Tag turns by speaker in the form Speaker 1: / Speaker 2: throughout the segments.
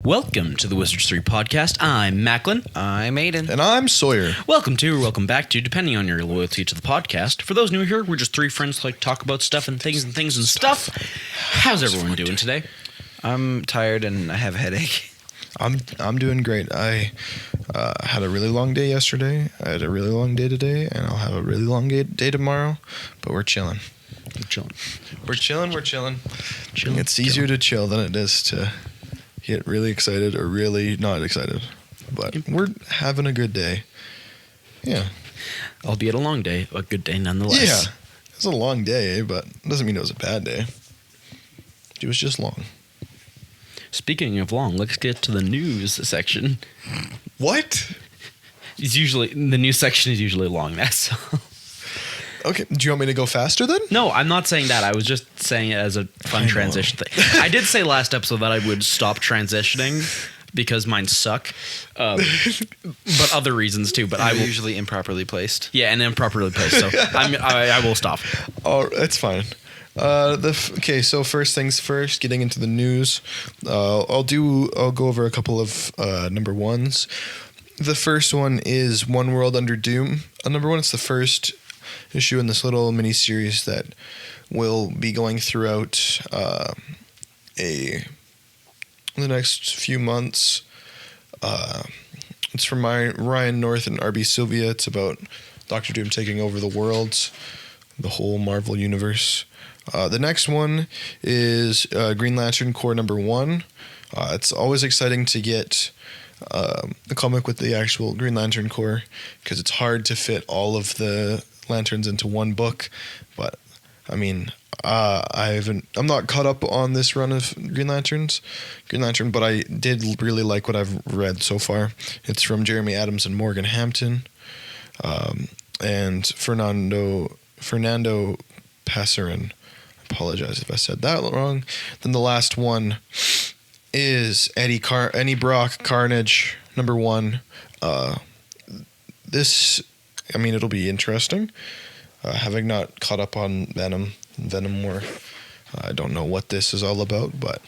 Speaker 1: Welcome to the Wizards 3 podcast. I'm Macklin.
Speaker 2: I'm Aiden.
Speaker 3: And I'm Sawyer.
Speaker 1: Welcome to, or welcome back to, depending on your loyalty to the podcast. For those new here, we're just three friends who like to talk about stuff and stuff. How's everyone doing today?
Speaker 2: I'm tired and I have a headache.
Speaker 3: I'm doing great. I had a really long day yesterday. I had a really long day today, and I'll have a really long day tomorrow. But we're chilling. We're chilling. It's easier to chill than it is to get really excited or really not excited. But we're having a good day. Yeah.
Speaker 1: Albeit a long day, a good day nonetheless.
Speaker 3: Yeah. It's a long day, but it doesn't mean it was a bad day. It was just long.
Speaker 1: Speaking of long, let's get to the news section.
Speaker 3: What?
Speaker 1: The news section is usually long, that's all.
Speaker 3: Okay, do you want me to go faster then?
Speaker 1: No, I'm not saying that. I was just saying it as a fun transition thing. I did say last episode that I would stop transitioning because mine suck, but other reasons too. But I will
Speaker 2: usually improperly placed.
Speaker 1: Yeah, and improperly placed. So I will stop.
Speaker 3: Oh, that's fine. Okay, so first things first, getting into the news. I'll go over a couple of number ones. The first one is One World Under Doom. Number one, it's the first issue in this little mini series that will be going throughout the next few months. It's from Ryan North and R.B. Sylvia. It's about Doctor Doom taking over the world, the whole Marvel universe. The next one is Green Lantern Corps number 1. It's always exciting to get a comic with the actual Green Lantern Corps because it's hard to fit all of the lanterns into one book. But I mean, I'm not caught up on this run of Green Lantern, but I did really like what I've read so far. It's from Jeremy Adams and Morgan Hampton, and Fernando Passarin. Apologize if I said that wrong. Then the last one is Eddie Brock Carnage number 1. It'll be interesting. Having not caught up on Venom more, I don't know what this is all about, but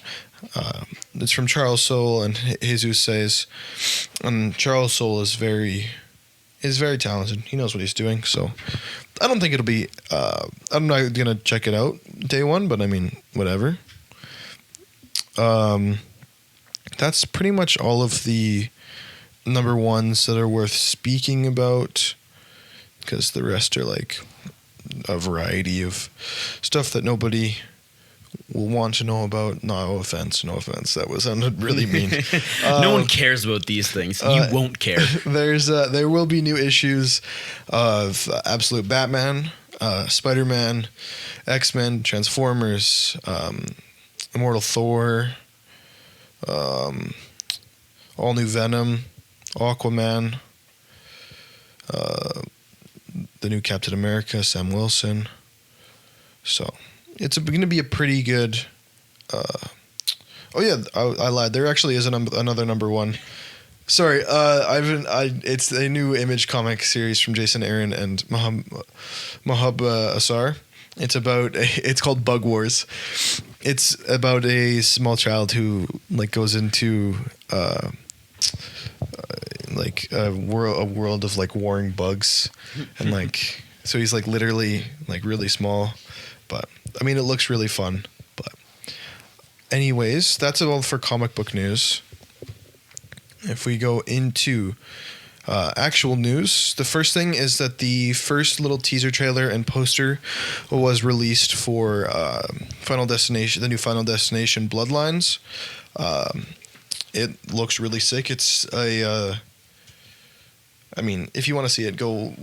Speaker 3: it's from Charles Soule and Jesus Says. And Charles Soule is very talented. He knows what he's doing, so I don't think it'll be. I'm not gonna check it out day one, but I mean, whatever. That's pretty much all of the number ones that are worth speaking about, because the rest are like a variety of stuff that nobody will want to know about. No offense. That sounded really mean.
Speaker 1: No one cares about these things. You won't care.
Speaker 3: There will be new issues of Absolute Batman, Spider-Man, X-Men, Transformers, Immortal Thor, all new Venom, Aquaman, the new Captain America, Sam Wilson. So it's going to be a pretty good. I lied. There actually is another number one. Sorry, it's a new Image comic series from Jason Aaron and Mahab Assar. It's called Bug Wars. It's about a small child who goes into a world of warring bugs, and so he's literally really small, but I mean it looks really fun. But anyways, that's all for comic book news. If we go into actual news, the first thing is that the first little teaser trailer and poster was released for the new Final Destination Bloodlines. It looks really sick. It's if you want to see it, go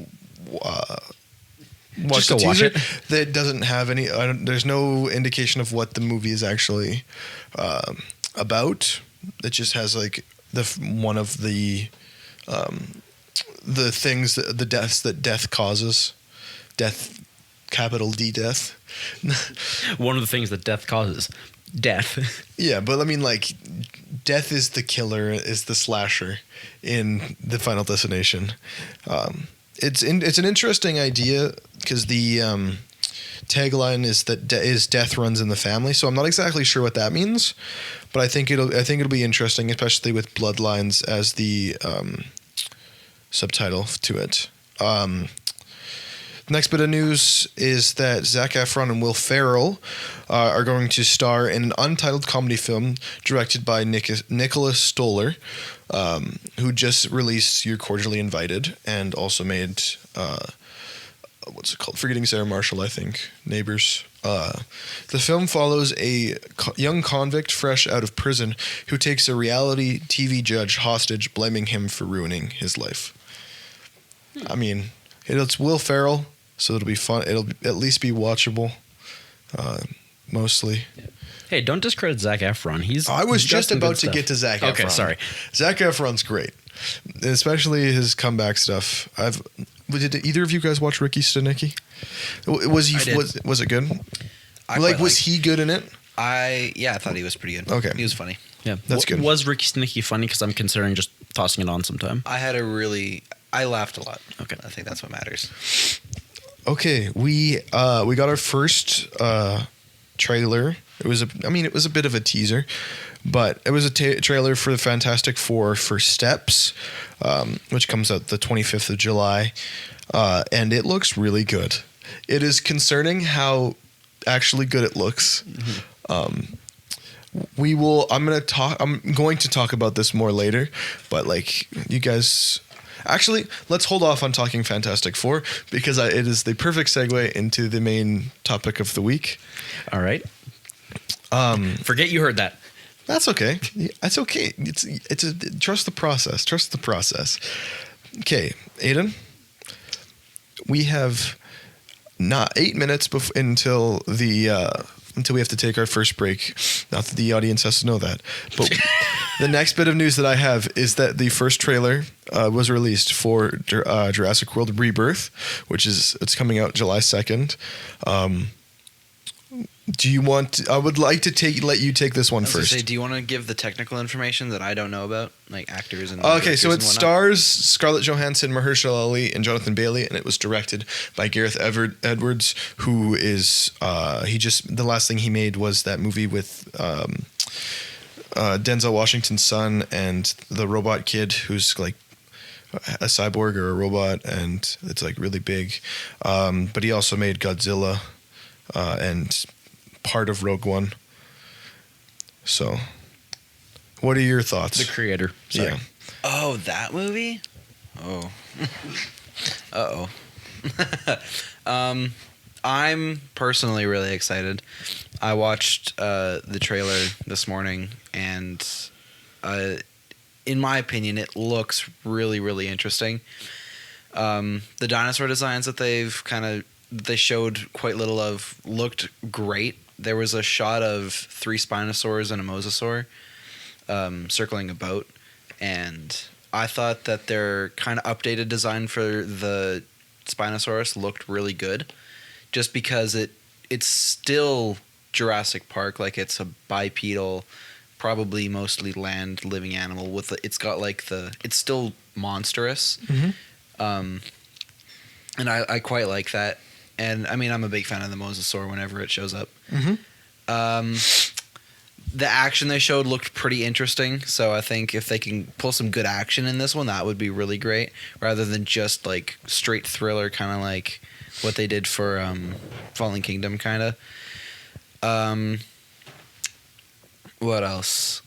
Speaker 3: watch the teaser. That doesn't have any. There's no indication of what the movie is actually about. It just has one of the things, the deaths that death causes. Death, capital D, death.
Speaker 1: One of the things that death causes. Death.
Speaker 3: Yeah, but I mean, death is the killer, is the slasher in the Final Destination. It's an interesting idea because tagline is that death runs in the family. So I'm not exactly sure what that means, but I think it'll be interesting, especially with Bloodlines as the subtitle to it. Next bit of news is that Zac Efron and Will Ferrell are going to star in an untitled comedy film directed by Nicholas Stoller, who just released You're Cordially Invited and also made, what's it called? Forgetting Sarah Marshall, I think. Neighbors. The film follows a young convict fresh out of prison who takes a reality TV judge hostage, blaming him for ruining his life. I mean, it's Will Ferrell. So it'll be fun. It'll at least be watchable, mostly.
Speaker 1: Hey, don't discredit Zac Efron.
Speaker 3: I was
Speaker 1: he's got
Speaker 3: just
Speaker 1: some
Speaker 3: about
Speaker 1: good
Speaker 3: to
Speaker 1: stuff.
Speaker 3: get to Zac Efron.
Speaker 1: Okay, sorry.
Speaker 3: Zac Efron's great, especially his comeback stuff. Did either of you guys watch Ricky Stenicki? Was he?
Speaker 2: I did.
Speaker 3: Was it good? Was he good in it?
Speaker 2: I thought he was pretty good.
Speaker 3: Okay.
Speaker 2: He was funny.
Speaker 1: Yeah,
Speaker 3: That's good.
Speaker 1: Was Ricky Stenicki funny? Because I'm considering just tossing it on sometime.
Speaker 2: I laughed a lot.
Speaker 1: Okay.
Speaker 2: I think that's what matters.
Speaker 3: Okay, we got our first trailer. It was a bit of a teaser, but it was a trailer for the Fantastic Four First Steps, which comes out the 25th of July, and it looks really good. It is concerning how actually good it looks. Mm-hmm. I'm going to talk about this more later, but like you guys. Actually, let's hold off on talking Fantastic Four because it is the perfect segue into the main topic of the week.
Speaker 1: All right. Forget you heard that.
Speaker 3: That's okay. That's okay. Trust the process. Trust the process. Okay, Aiden. We have not 8 minutes until we have to take our first break. Not that the audience has to know that, but the next bit of news that I have is that the first trailer was released for Jurassic World Rebirth, it's coming out July 2nd. Do you want? I would like to let you take this one first.
Speaker 2: Do you want to give the technical information that I don't know about, like actors and?
Speaker 3: Okay, so it
Speaker 2: and whatnot?
Speaker 3: stars Scarlett Johansson, Mahershala Ali, and Jonathan Bailey, and it was directed by Gareth Edwards, who is the last thing he made was that movie with Denzel Washington's son and the robot kid who's like a cyborg or a robot, and it's like really big. But he also made Godzilla and part of Rogue One. So, what are your thoughts?
Speaker 1: The creator. Sorry.
Speaker 3: Yeah.
Speaker 2: Oh, that movie? Oh. Uh-oh. I'm personally really excited. I watched the trailer this morning, and in my opinion, it looks really, really interesting. The dinosaur designs that they showed quite little of looked great. There was a shot of 3 Spinosaurs and a Mosasaur circling a boat, and I thought that their kind of updated design for the Spinosaurus looked really good, just because it's still Jurassic Park, like it's a bipedal, probably mostly land living animal it's still monstrous.
Speaker 3: Mm-hmm.
Speaker 2: And I quite like that. And I mean, I'm a big fan of the Mosasaur whenever it shows up.
Speaker 3: Mm-hmm.
Speaker 2: The action they showed looked pretty interesting. So I think if they can pull some good action in this one, that would be really great. Rather than just like straight thriller, kind of like what they did for Fallen Kingdom, kind of. What else?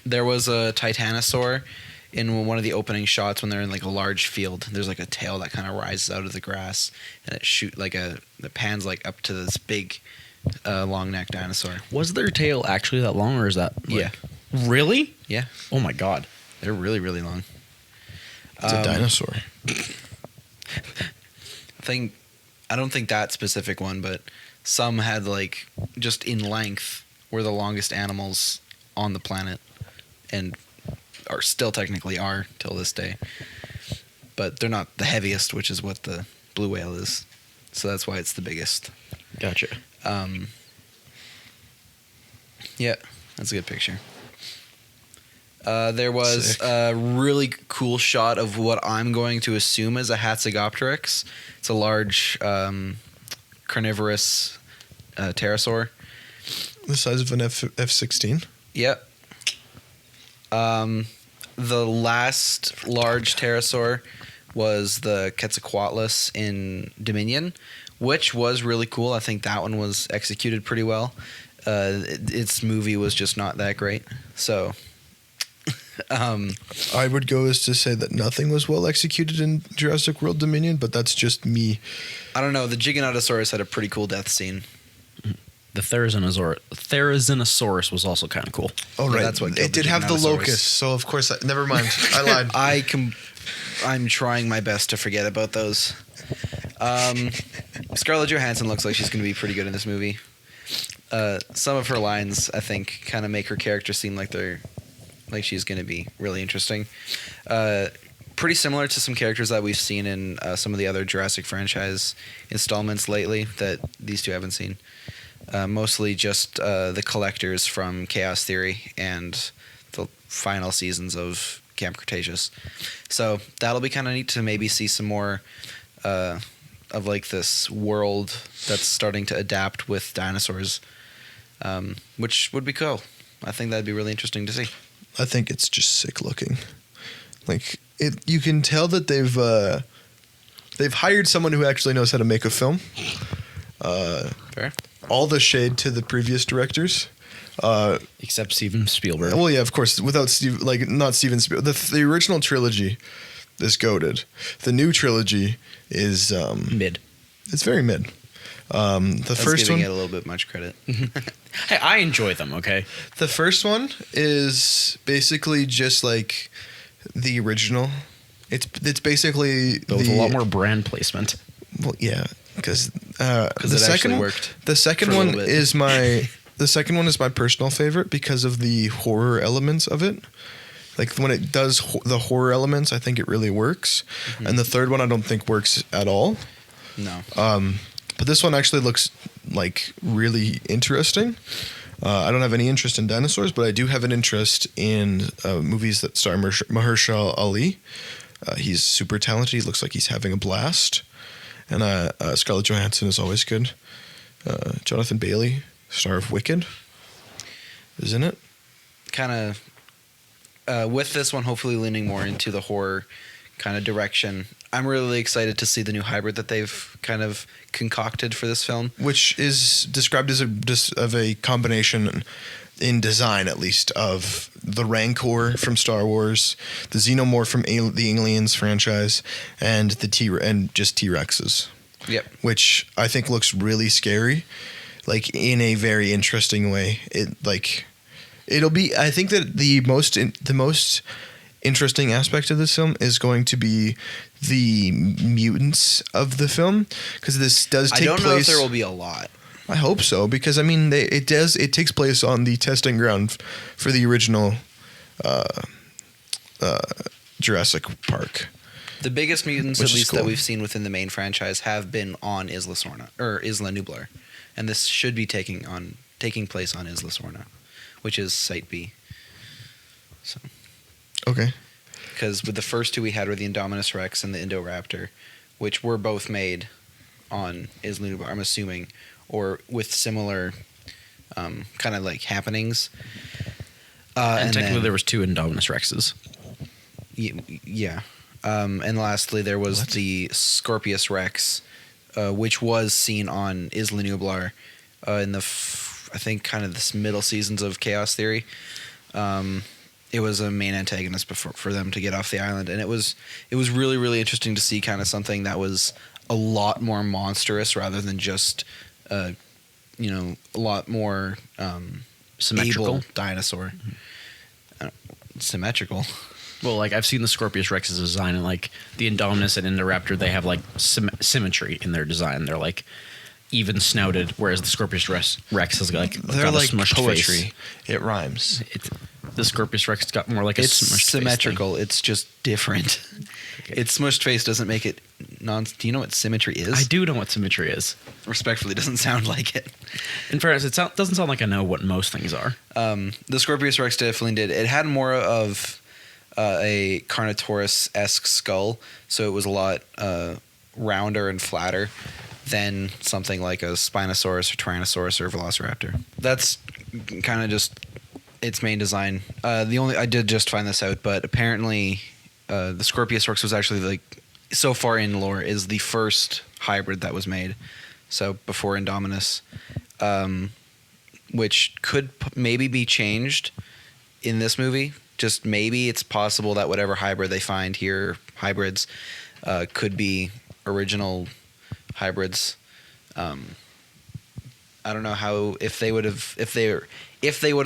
Speaker 2: There was a Titanosaur in one of the opening shots when they're in like a large field. There's like a tail that kind of rises out of the grass, and it pans like up to this big long neck dinosaur.
Speaker 1: Was their tail actually that long, or is that
Speaker 2: Yeah.
Speaker 1: Really?
Speaker 2: Yeah,
Speaker 1: Oh my god.
Speaker 2: they're really, really long.
Speaker 3: It's a dinosaur.
Speaker 2: I don't think that specific one, but some had like just in length were the longest animals on the planet, and are still technically are till this day. But they're not the heaviest, which is what the blue whale is. So that's why it's the biggest.
Speaker 1: Gotcha.
Speaker 2: Yeah, that's a good picture. There was
Speaker 3: Sick.
Speaker 2: a really cool shot of what I'm going to assume is a Hatzegopteryx. It's a large carnivorous pterosaur.
Speaker 3: The size of an F-16.
Speaker 2: Yep. The last large pterosaur was the Quetzalcoatlus in Dominion, which was really cool. I think that one was executed pretty well. Its movie was just not that great. So,
Speaker 3: I would go as to say that nothing was well executed in Jurassic World Dominion, but that's just me.
Speaker 2: I don't know. The Giganotosaurus had a pretty cool death scene.
Speaker 1: The Therizinosaurus was also kind of cool.
Speaker 3: Oh, right.
Speaker 2: That's what
Speaker 3: it did have the locust, so of course, never mind. I lied.
Speaker 2: I'm trying my best to forget about those. Scarlett Johansson looks like she's going to be pretty good in this movie. Some of her lines, I think, kind of make her character seem like she's going to be really interesting. Pretty similar to some characters that we've seen in some of the other Jurassic franchise installments lately that these two haven't seen. Mostly just the collectors from Chaos Theory and the final seasons of Camp Cretaceous. So that'll be kind of neat to maybe see some more of like this world that's starting to adapt with dinosaurs, which would be cool. I think that'd be really interesting to see.
Speaker 3: I think it's just sick looking. Like you can tell that they've hired someone who actually knows how to make a film.
Speaker 2: Fair.
Speaker 3: All the shade to the previous directors.
Speaker 1: Except Steven Spielberg.
Speaker 3: Well, yeah, of course. Without Steve, not Steven Spielberg. The original trilogy is goated. The new trilogy is
Speaker 1: Mid.
Speaker 3: It's very mid.
Speaker 2: That's
Speaker 3: First
Speaker 2: giving
Speaker 3: one,
Speaker 2: it a little bit much credit.
Speaker 1: Hey, I enjoy them, okay?
Speaker 3: the first one is basically just like the original. It's basically
Speaker 1: But with a lot more brand placement.
Speaker 3: Well, yeah, because
Speaker 2: it actually worked
Speaker 3: The second
Speaker 2: for a
Speaker 3: one
Speaker 2: little bit.
Speaker 3: is the second one is my personal favorite because of the horror elements of it. Like when it does the horror elements, I think it really works.
Speaker 2: Mm-hmm.
Speaker 3: And the third one I don't think works at all.
Speaker 2: No.
Speaker 3: But this one actually looks like really interesting. I don't have any interest in dinosaurs, but I do have an interest in movies that star Mahershala Ali. He's super talented. He looks like he's having a blast. And Scarlett Johansson is always good. Jonathan Bailey, star of Wicked, is in it.
Speaker 2: Kind of with this one hopefully leaning more into the horror kind of direction. I'm really excited to see the new hybrid that they've kind of concocted for this film,
Speaker 3: Which is described as a combination, in design at least, of the Rancor from Star Wars, the Xenomorph from the Aliens franchise, and just T-Rexes.
Speaker 2: Yep.
Speaker 3: Which I think looks really scary, like in a very interesting way. It'll be. I think that the most interesting aspect of this film is going to be the mutants of the film, because this does take place.
Speaker 2: I don't know if there will be a lot.
Speaker 3: I hope so, because I mean it takes place on the testing ground for the original Jurassic Park.
Speaker 2: The biggest mutants,
Speaker 3: Which
Speaker 2: at
Speaker 3: is
Speaker 2: least
Speaker 3: cool.
Speaker 2: that we've seen within the main franchise, have been on Isla Sorna or Isla Nublar, and this should be taking place on Isla Sorna, which is Site B. So,
Speaker 3: Okay.
Speaker 2: because with the first two we had were the Indominus Rex and the Indoraptor, which were both made on Isla Nublar, I'm assuming, or with similar kind of like happenings.
Speaker 1: And technically
Speaker 2: then-
Speaker 1: there was 2 Indominus Rexes.
Speaker 2: Yeah. And lastly, there was the Scorpius Rex, which was seen on Isla Nublar in the, I think, kind of this middle seasons of Chaos Theory. It was a main antagonist for them to get off the island, and it was really, really interesting to see kind of something that was a lot more monstrous rather than just, a lot more
Speaker 1: Symmetrical.
Speaker 2: able dinosaur. Symmetrical.
Speaker 1: Well, like I've seen the Scorpius Rex's design, and like the Indominus and Indoraptor, they have like symmetry in their design. They're like even snouted, whereas the Scorpius Rex has like
Speaker 3: They're
Speaker 1: got
Speaker 3: like
Speaker 1: a smushed
Speaker 3: poetry.
Speaker 1: face.
Speaker 3: It rhymes.
Speaker 1: The Scorpius Rex got more like a
Speaker 2: It's
Speaker 1: smushed
Speaker 2: symmetrical. It's just different.
Speaker 1: Okay.
Speaker 2: Its smushed face doesn't make it Do you know what symmetry is?
Speaker 1: Face. I do know what symmetry is.
Speaker 2: Respectfully, doesn't sound like it.
Speaker 1: In fairness, it doesn't sound like I know what most things are.
Speaker 2: The Scorpius Rex definitely did. It had more of a Carnotaurus-esque skull, so it was a lot rounder and flatter than something like a Spinosaurus or Tyrannosaurus or Velociraptor. That's kind of just its main design. I did just find this out, but apparently the Scorpiosaurus was actually, like, so far in lore, is the first hybrid that was made. So before Indominus, which could maybe be changed in this movie. Just maybe it's possible that whatever hybrid they find here, hybrids, could be original hybrids. I don't know how if they would have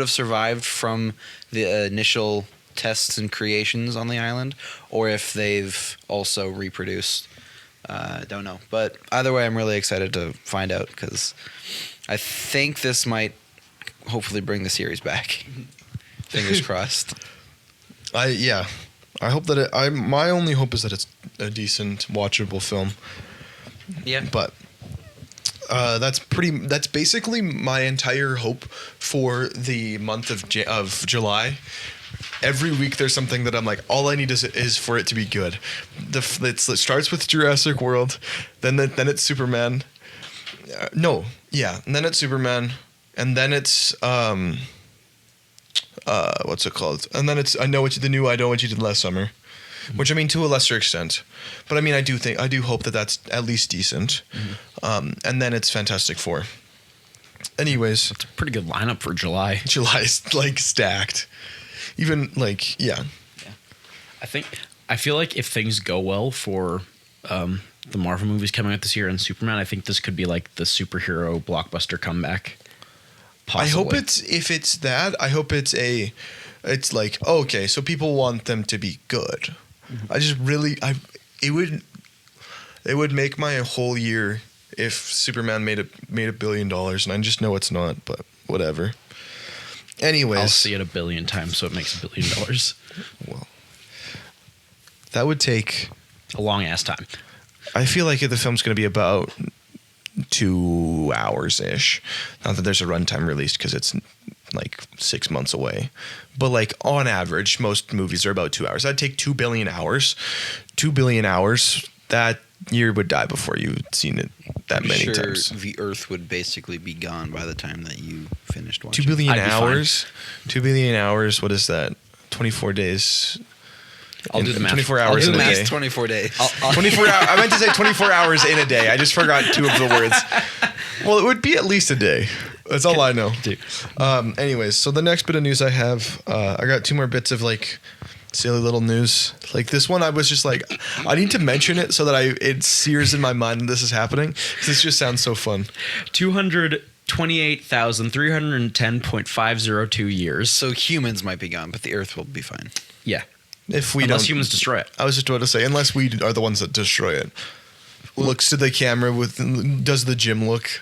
Speaker 2: survived from the initial tests and creations on the island, or if they've also reproduced. Don't know, but either way, I'm really excited to find out because I think this might hopefully bring the series back. Fingers crossed.
Speaker 3: I hope that my only hope is that it's a decent watchable film.
Speaker 2: Yeah,
Speaker 3: but that's basically my entire hope for the month of July. Every week there's something that I'm like, all I need is for it to be good. It starts with Jurassic World, then it's Superman. And then it's Superman, and then it's what's it called? And then it's I Know What You Did Last Summer, which I mean to a lesser extent, but I mean I do hope that that's at least decent. And then it's Fantastic Four. Anyways,
Speaker 1: it's a pretty good lineup for July.
Speaker 3: July's like stacked. Even like yeah.
Speaker 1: I feel like if things go well for the Marvel movies coming out this year and Superman, I think this could be like the superhero blockbuster comeback. Possibly.
Speaker 3: I hope it's like, okay, so people want them to be good. It would make my whole year if Superman made $1 billion, and I just know it's not, but whatever. Anyways,
Speaker 1: I'll see it 1 billion times, so it makes $1 billion.
Speaker 3: Well, that would take
Speaker 1: a long ass time.
Speaker 3: I feel like the film's going to be about 2 hours ish. Not that there's a runtime released because it's like 6 months away, but like on average, most movies are about 2 hours. That'd take 2 billion hours. 2 billion hours. That year would die before you'd seen it that many times.
Speaker 2: The Earth would basically be gone by the time that you finished watching.
Speaker 3: 2 billion hours. 2 billion hours. What is that? 24 days.
Speaker 1: I'll do the math.
Speaker 3: 24 hours in a day.
Speaker 2: 24 days.
Speaker 3: 24 hours. I meant to say 24 hours in a day. I just forgot 2 of the words. Well, it would be at least a day. That's all I know. Anyways, so the next bit of news I have, I got 2 more bits of like silly little news. Like this one, I was just like, I need to mention it so that it sears in my mind that this is happening. This just sounds so fun.
Speaker 1: 228,310.502 years.
Speaker 2: So humans might be gone, but the Earth will be fine.
Speaker 1: Yeah.
Speaker 3: Unless
Speaker 1: humans destroy it.
Speaker 3: I was just about to say, unless we are the ones that destroy it. Looks to the camera does the gym look.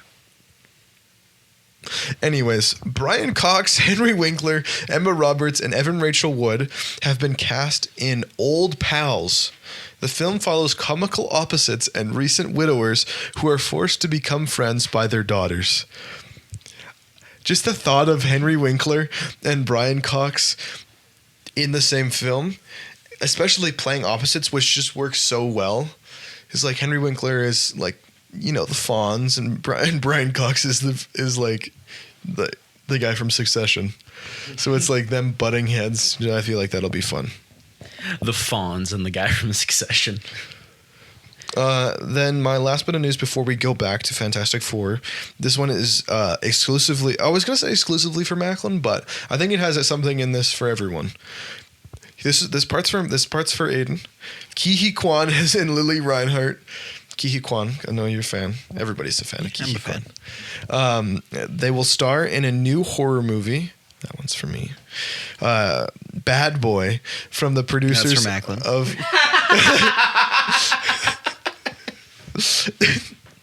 Speaker 3: Anyways, Brian Cox, Henry Winkler, Emma Roberts, and Evan Rachel Wood have been cast in Old Pals. The film follows comical opposites and recent widowers who are forced to become friends by their daughters. Just the thought of Henry Winkler and Brian Cox in the same film, especially playing opposites, which just works so well. Is like Henry Winkler is like, you know, the Fonz, and Brian Cox is like the guy from Succession. So it's like them butting heads. I feel like that'll be fun.
Speaker 1: The Fonz and the guy from Succession.
Speaker 3: Then my last bit of news before we go back to Fantastic Four. This one is exclusively. I was gonna say exclusively for Macklin, but I think it has something in this for everyone. This part's for Aiden. Ki-Hee Kwan is in Lily Reinhardt. Ki-Hee Kwan, I know you're a fan. Everybody's a fan of Ki-Hee Kwan. They will star in a new horror movie. That one's for me. Bad Boy from the producers
Speaker 2: That's for Macklin.
Speaker 3: Of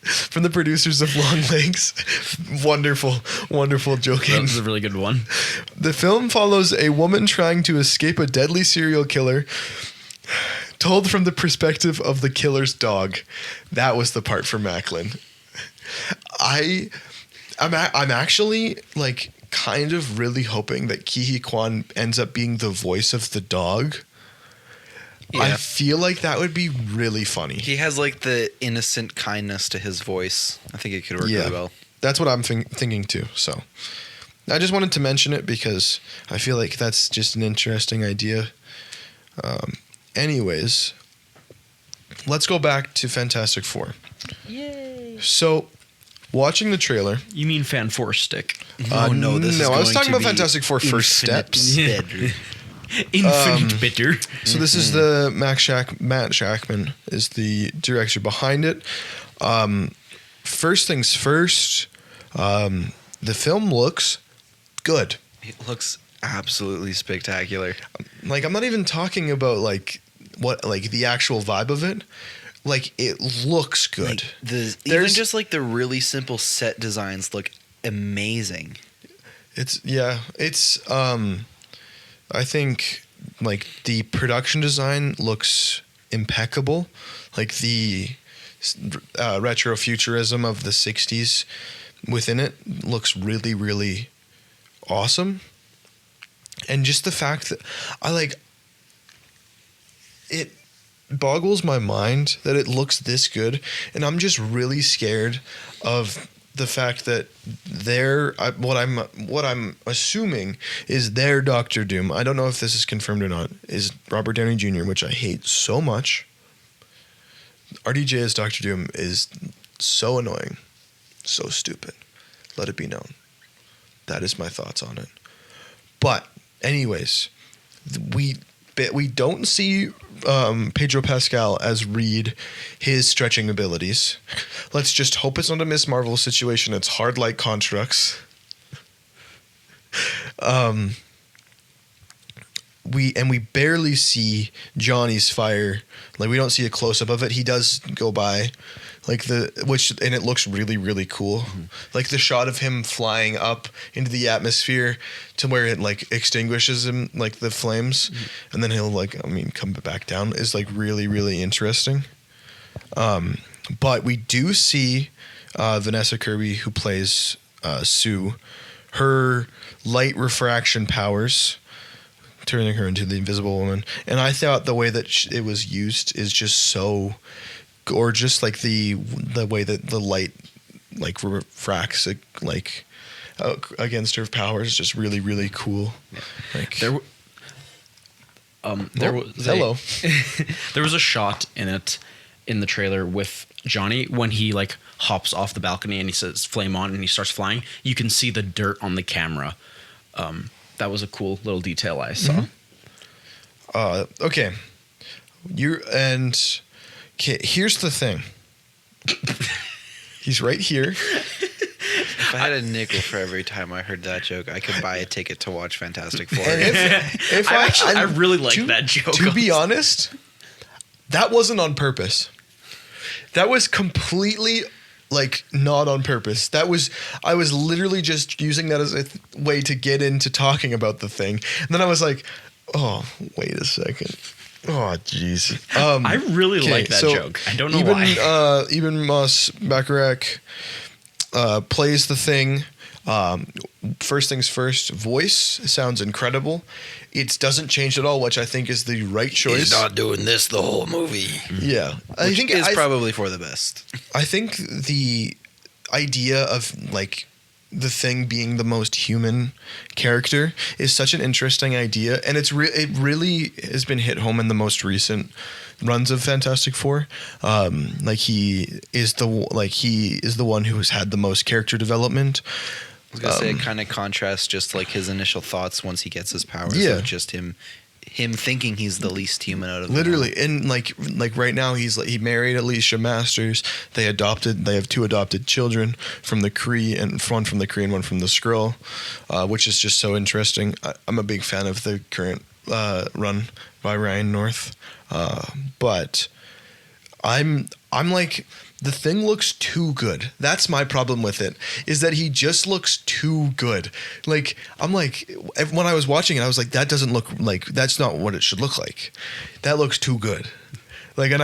Speaker 3: from the producers of Long Legs. Wonderful joking.
Speaker 1: That was a really good one.
Speaker 3: The film follows a woman trying to escape a deadly serial killer, told from the perspective of the killer's dog. That was the part for Macklin. I'm actually like kind of really hoping that Ki-Hee Kwan ends up being the voice of the dog. I feel like that would be really funny.
Speaker 2: He has like the innocent kindness to his voice. I think it could work really well.
Speaker 3: That's what I'm thinking too. So I just wanted to mention it because I feel like that's just an interesting idea. Anyways, let's go back to Fantastic Four.
Speaker 2: Yay!
Speaker 3: So, watching the trailer.
Speaker 1: You mean Fan Four Stick?
Speaker 2: No, this is
Speaker 3: I was
Speaker 2: going
Speaker 3: talking
Speaker 2: to
Speaker 3: about
Speaker 2: be
Speaker 3: Fantastic Four First Steps.
Speaker 2: better.
Speaker 1: Infinite bitter.
Speaker 3: So this is the Matt Shackman is the director behind it. First things first, the film looks good.
Speaker 2: It looks absolutely spectacular.
Speaker 3: Like, I'm not even talking about like what like the actual vibe of it. Like, it looks good.
Speaker 2: Like even just like the really simple set designs look amazing.
Speaker 3: It's I think like the production design looks impeccable. Like the retrofuturism of the 60s within it looks really, really awesome. And just the fact that it boggles my mind that it looks this good, and I'm just really scared of the fact that what I'm assuming is their Doctor Doom. I don't know if this is confirmed or not. Is Robert Downey Jr., which I hate so much. RDJ as Doctor Doom is so annoying, so stupid. Let it be known. That is my thoughts on it. But anyways, we don't see Pedro Pascal as Reed, his stretching abilities. Let's just hope it's not a Miss Marvel situation. It's hard like constructs. We barely see Johnny's fire. Like, we don't see a close up of it. He does go by, like and it looks really, really cool. Mm-hmm. Like the shot of him flying up into the atmosphere to where it like extinguishes him, like the flames, and then he'll come back down is like really, really interesting. But we do see Vanessa Kirby, who plays Sue, her light refraction powers, turning her into the Invisible Woman. And I thought the way that it was used is just so gorgeous. Like the way that the light like refracts against her powers is just really, really cool.
Speaker 1: Yeah.
Speaker 3: Like
Speaker 1: there was a shot in the trailer with Johnny when he like hops off the balcony and he says flame on and he starts flying. You can see the dirt on the camera. That was a cool little detail I saw.
Speaker 3: Mm-hmm. Okay. Here's the thing. He's right here.
Speaker 2: If I had a nickel for every time I heard that joke, I could buy a ticket to watch Fantastic Four.
Speaker 3: And if
Speaker 1: I really like that joke.
Speaker 3: To be honest, that wasn't on purpose. That was completely like not on purpose. I was literally just using that as a way to get into talking about the thing. And then I was like, oh, wait a second. Oh, jeez.
Speaker 1: I really like that joke. I don't know why.
Speaker 3: Eben Moss Bacharach plays the thing. First things first, voice sounds incredible. It doesn't change at all, which I think is the right choice.
Speaker 2: He's not doing this the whole movie.
Speaker 3: Yeah.
Speaker 2: I think it's probably for the best.
Speaker 3: I think the idea of like the Thing being the most human character is such an interesting idea, and it really has been hit home in the most recent runs of Fantastic Four. He is the one who has had the most character development.
Speaker 2: I was gonna say it kind of contrasts just like his initial thoughts once he gets his powers.
Speaker 3: Yeah.
Speaker 2: Of just him thinking he's the least human out of them.
Speaker 3: Literally, and like right now he married Alicia Masters. They have 2 adopted children from the Kree, and one from the Kree and one from the Skrull, which is just so interesting. I'm a big fan of the current run by Ryan North, but I'm like, the Thing looks too good. That's my problem with it, is that he just looks too good. Like, I'm like, when I was watching it, I was like, that doesn't look like, that's not what it should look like. That looks too good. Like, and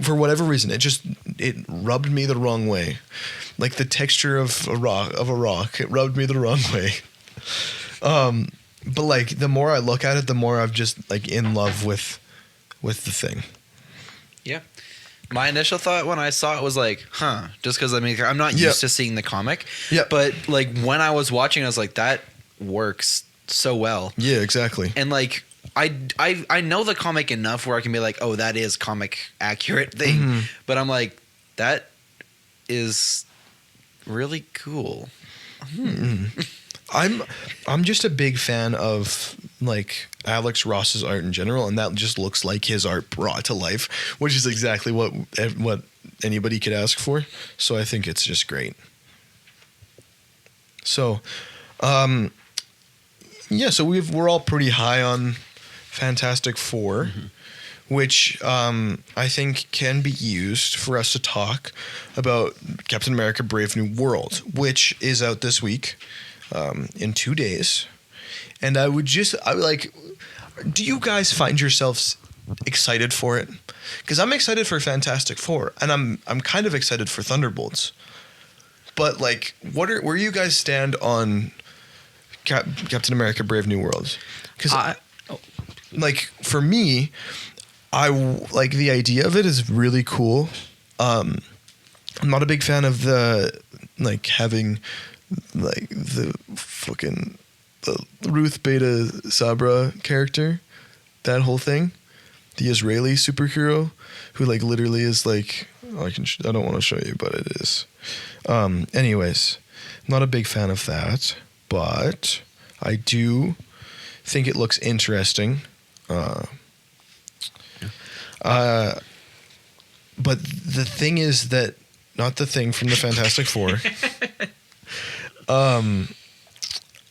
Speaker 3: for whatever reason, it rubbed me the wrong way. Like the texture of a rock, it rubbed me the wrong way. But like, the more I look at it, the more I'm just like in love with with the thing.
Speaker 2: Yeah. My initial thought when I saw it was like, just because I mean, I'm not used to seeing the comic.
Speaker 3: Yeah.
Speaker 2: But like when I was watching, I was like, that works so well.
Speaker 3: Yeah, exactly.
Speaker 2: And like, I know the comic enough where I can be like, oh, that is comic accurate thing.
Speaker 3: Mm-hmm.
Speaker 2: But I'm like, that is really cool.
Speaker 3: I'm just a big fan of like Alex Ross's art in general, and that just looks like his art brought to life, which is exactly what anybody could ask for. So I think it's just great. So, so we're all pretty high on Fantastic Four, which I think can be used for us to talk about Captain America: Brave New World, which is out this week. In 2 days, and I would like, do you guys find yourselves excited for it? Because I'm excited for Fantastic Four, and I'm kind of excited for Thunderbolts. But like, where you guys stand on Captain America: Brave New World? Because like for me, I like the idea of it is really cool. I'm not a big fan of the like having. Like the fucking Ruth Beta Sabra character, that whole thing, the Israeli superhero who like literally is like, I don't want to show you, but it is. Anyways, not a big fan of that, but I do think it looks interesting. But the thing is that not the thing from the Fantastic Four.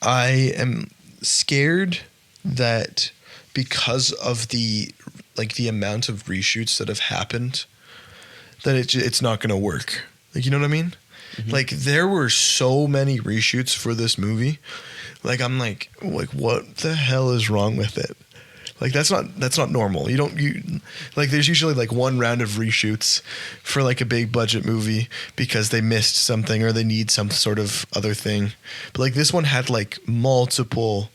Speaker 3: I am scared that because of the amount of reshoots that have happened, that it's not going to work. Like, you know what I mean? Mm-hmm. Like, there were so many reshoots for this movie. Like, I'm like, what the hell is wrong with it? Like, that's not normal. You there's usually like one round of reshoots for like a big budget movie because they missed something or they need some sort of other thing. But like this one had like multiple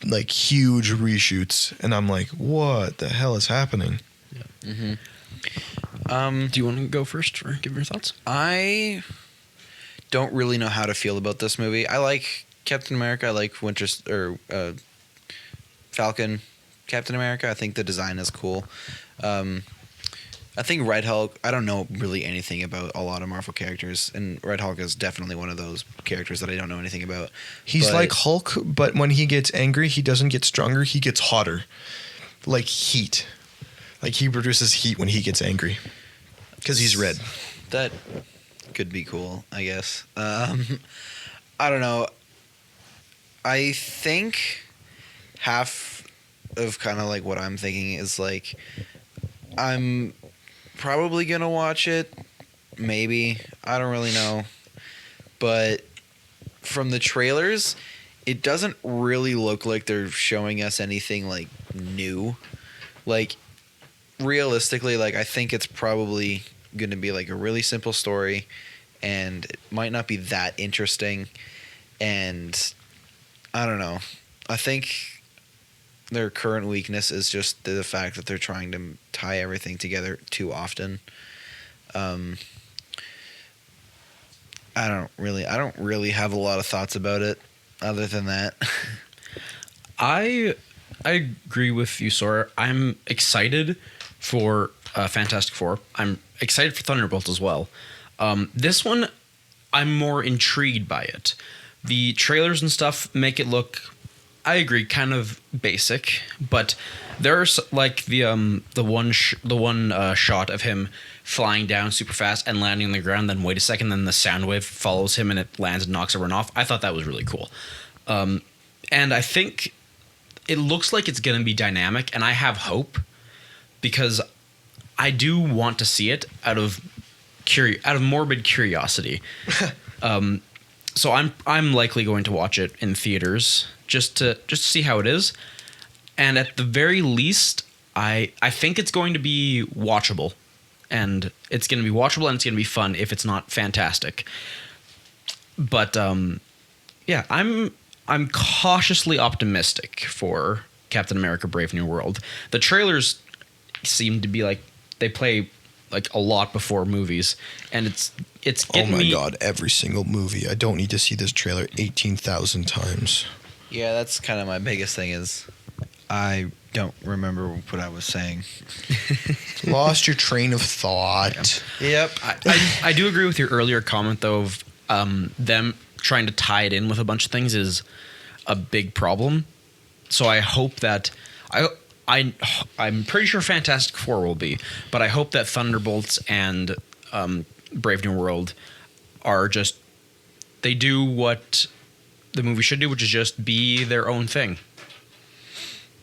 Speaker 3: like huge reshoots, and I'm like, what the hell is happening?
Speaker 1: Yeah. Mm-hmm. Do you want to go first or give your thoughts?
Speaker 2: I don't really know how to feel about this movie. I like Captain America. I like Falcon. Captain America. I think the design is cool. I think Red Hulk, I don't know really anything about a lot of Marvel characters, and Red Hulk is definitely one of those characters that I don't know anything about.
Speaker 3: He's like Hulk, but when he gets angry, he doesn't get stronger, he gets hotter. Like heat. Like he produces heat when he gets angry. Because he's red.
Speaker 2: That could be cool, I guess. I don't know. I think half of kind of like what I'm thinking is like I'm probably gonna watch it, maybe, I don't really know, but from the trailers it doesn't really look like they're showing us anything like new. Like realistically, like I think it's probably gonna be like a really simple story and it might not be that interesting, and I don't know, I think their current weakness is just the fact that they're trying to tie everything together too often. I don't really have a lot of thoughts about it other than that.
Speaker 1: I agree with you, Sawyer. I'm excited for Fantastic Four. I'm excited for Thunderbolt as well. This one, I'm more intrigued by it. The trailers and stuff make it look, I agree, kind of basic, but there's like the one shot of him flying down super fast and landing on the ground. Then wait a second, then the sound wave follows him and it lands and knocks everyone off. I thought that was really cool, and I think it looks like it's gonna be dynamic, and I have hope because I do want to see it out of morbid curiosity. So I'm likely going to watch it in theaters just to see how it is, and at the very least, I think it's going to be watchable, and it's going to be fun if it's not fantastic. But yeah, I'm cautiously optimistic for Captain America: Brave New World. The trailers seem to be like they play like a lot before movies, and it's
Speaker 3: Oh
Speaker 1: getting
Speaker 3: my
Speaker 1: me.
Speaker 3: god, every single movie. I don't need to see this trailer 18,000 times.
Speaker 2: Yeah, that's kind of my biggest thing is I don't remember what I was saying.
Speaker 3: Lost your train of thought.
Speaker 2: Yep.
Speaker 1: I do agree with your earlier comment though of them trying to tie it in with a bunch of things is a big problem. So I hope that I'm pretty sure Fantastic Four will be, but I hope that Thunderbolts and Brave New World are just they do what the movie should do, which is just be their own thing.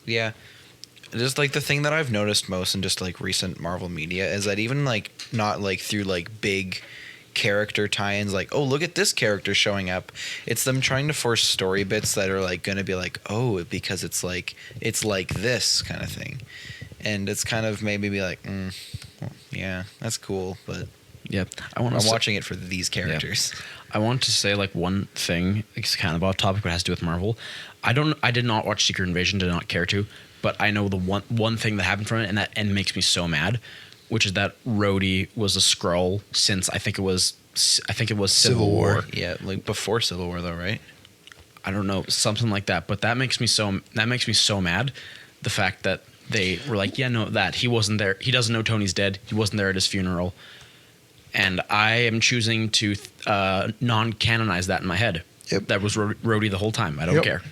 Speaker 2: Yeah. Just like the thing that I've noticed most in just like recent Marvel media is that even like not like through like big character tie-ins like, oh, look at this character showing up. It's them trying to force story bits that are like going to be like, oh, because it's like this kind of thing. And it's kind of maybe be like, well, yeah, that's cool, but
Speaker 1: Yep.
Speaker 2: I'm watching it for these characters.
Speaker 1: I want to say like one thing. It's kind of off topic, but it has to do with Marvel. I did not watch Secret Invasion. Did not care to, but I know the one thing that happened from it, and that makes me so mad, which is that Rhodey was a Skrull since I think it was Civil War.
Speaker 2: Yeah, like before Civil War though, right?
Speaker 1: I don't know, something like that. But that makes me so mad. The fact that they were like, yeah, no, that he wasn't there. He doesn't know Tony's dead. He wasn't there at his funeral. And I am choosing to non-canonize that in my head.
Speaker 3: Yep.
Speaker 1: That was Rhodey the whole time. I don't care.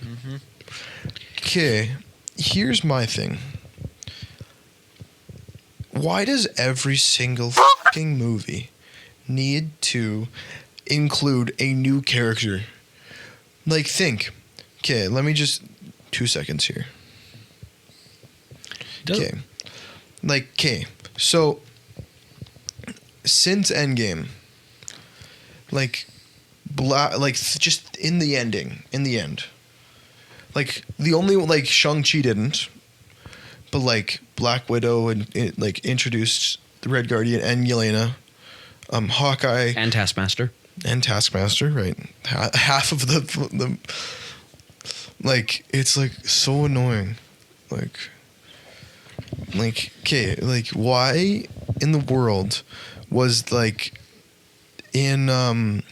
Speaker 3: Okay, here's my thing. Why does every single fucking movie need to include a new character? Like, think. Okay, let me just 2 seconds here. Okay. Like, okay. So, since Endgame, like, just in the end, like, the only, like, Shang-Chi didn't, but, like, Black Widow and it, like, introduced the Red Guardian and Yelena, Hawkeye
Speaker 1: And Taskmaster.
Speaker 3: right? Half of the like, it's like so annoying, like, okay, like, why in the world was like in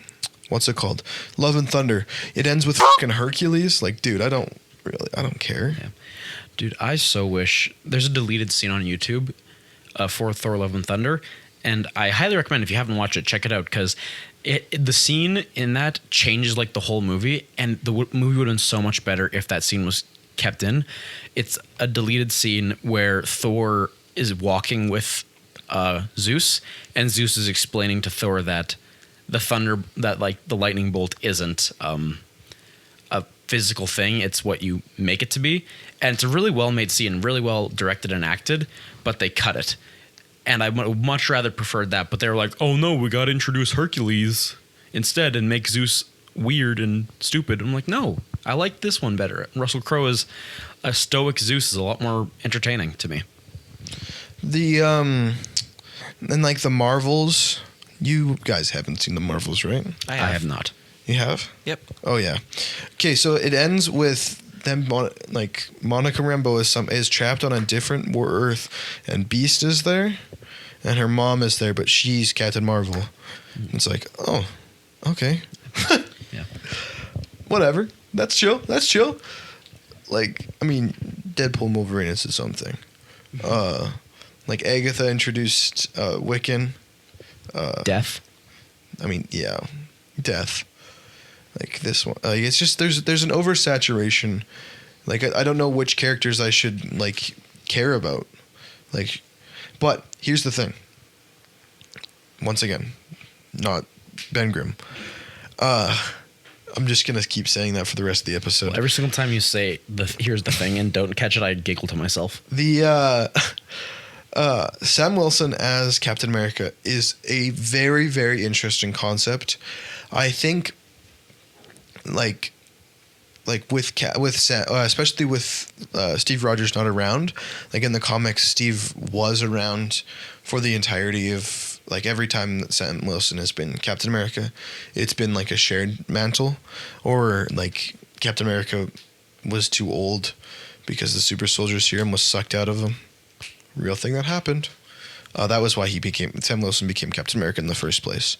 Speaker 3: what's it called, Love and Thunder, it ends with fucking Hercules? Like, dude, I don't care.
Speaker 1: Yeah. Dude, I so wish there's a deleted scene on YouTube for Thor: Love and Thunder, and I highly recommend if you haven't watched it, check it out because the scene in that changes like the whole movie, and the movie would have been so much better if that scene was kept in. It's a deleted scene where Thor is walking with Zeus, and Zeus is explaining to Thor that the lightning bolt isn't a physical thing, it's what you make it to be. And it's a really well made scene, really well directed and acted, but they cut it. And I would much rather preferred that, but they were like, oh no, we gotta introduce Hercules instead and make Zeus weird and stupid. I'm like, no, I like this one better. Russell Crowe as a stoic Zeus is a lot more entertaining to me.
Speaker 3: The and like the Marvels, you guys haven't seen the Marvels, right?
Speaker 1: I have not.
Speaker 3: You have?
Speaker 2: Yep.
Speaker 3: Oh yeah. Okay, so it ends with them like Monica Rambeau is trapped on a different Earth, and Beast is there, and her mom is there, but she's Captain Marvel. It's like, oh, okay.
Speaker 1: Yeah.
Speaker 3: Whatever. That's chill. Like, I mean, Deadpool and Wolverine is its own thing. Like Agatha introduced Wiccan.
Speaker 1: Death.
Speaker 3: I mean, yeah, Death. Like this one, it's just there's an oversaturation. Like I don't know which characters I should like care about. Like, but here's the thing. Once again, not Ben Grimm. I'm just gonna keep saying that for the rest of the episode.
Speaker 1: Well, every single time you say here's the thing and don't catch it, I giggle to myself.
Speaker 3: The Sam Wilson as Captain America is a very, very interesting concept. I think, like with Sam, especially with Steve Rogers not around. Like in the comics, Steve was around for the entirety of like every time that Sam Wilson has been Captain America. It's been like a shared mantle, or like Captain America was too old because the super soldier serum was sucked out of him. real thing that happened. That was why Sam Wilson became Captain America in the first place.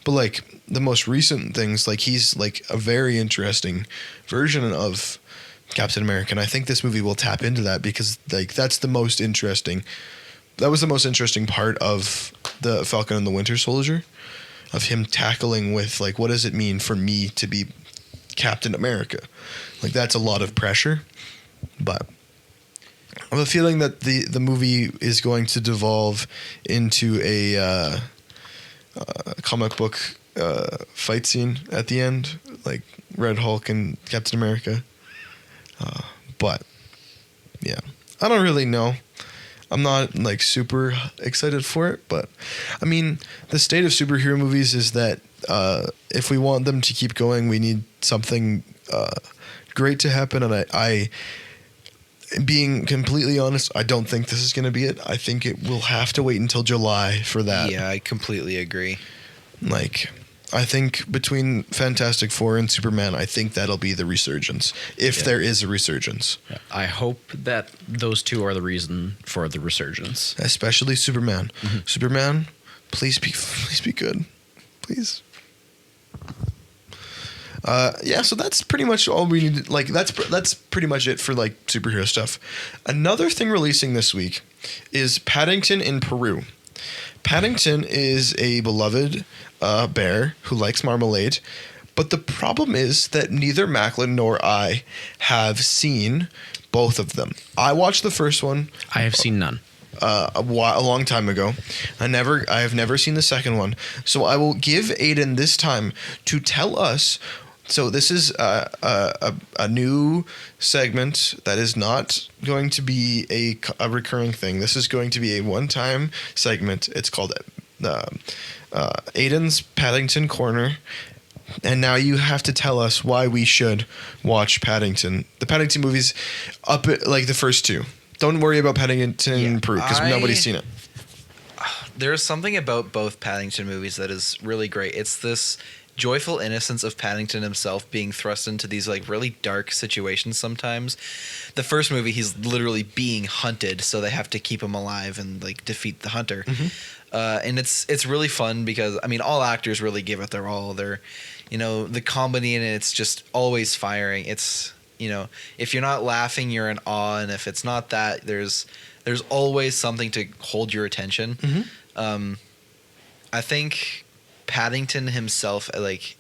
Speaker 3: But like the most recent things, like he's like a very interesting version of Captain America, and I think this movie will tap into that because like that was the most interesting part of the Falcon and the Winter Soldier, of him tackling with like, what does it mean for me to be Captain America? Like that's a lot of pressure, but I have a feeling that the movie is going to devolve into a comic book fight scene at the end, like Red Hulk and Captain America. But yeah, I don't really know. I'm not like super excited for it, but I mean, the state of superhero movies is that if we want them to keep going, we need something great to happen. And I, being completely honest, I don't think this is going to be it. I think it will have to wait until July for that.
Speaker 2: Yeah, I completely agree.
Speaker 3: Like, I think between Fantastic Four and Superman, I think that'll be the resurgence, if there is a resurgence.
Speaker 1: I hope that those two are the reason for the resurgence.
Speaker 3: Especially Superman. Mm-hmm. Superman, please be good. Please. So that's pretty much all we need. Like that's pretty much it for like superhero stuff. Another thing releasing this week is Paddington in Peru. Paddington is a beloved bear who likes marmalade, but the problem is that neither Macklin nor I have seen both of them. I watched the first one.
Speaker 1: I have seen none.
Speaker 3: A long time ago. I have never seen the second one. So I will give Aiden this time to tell us. So this is a new segment that is not going to be a recurring thing. This is going to be a one-time segment. It's called Aiden's Paddington Corner. And now you have to tell us why we should watch Paddington. The Paddington movies, like the first two. Don't worry about Paddington in Peru because nobody's seen it.
Speaker 2: There's something about both Paddington movies that is really great. It's this joyful innocence of Paddington himself being thrust into these like really dark situations sometimes. The first movie, he's literally being hunted, so they have to keep him alive and like defeat the hunter. Mm-hmm. And it's really fun because I mean all actors really give it their all. They're, the comedy in it's just always firing. It's, if you're not laughing, you're in awe, and if it's not that, there's always something to hold your attention. Mm-hmm. I think Paddington himself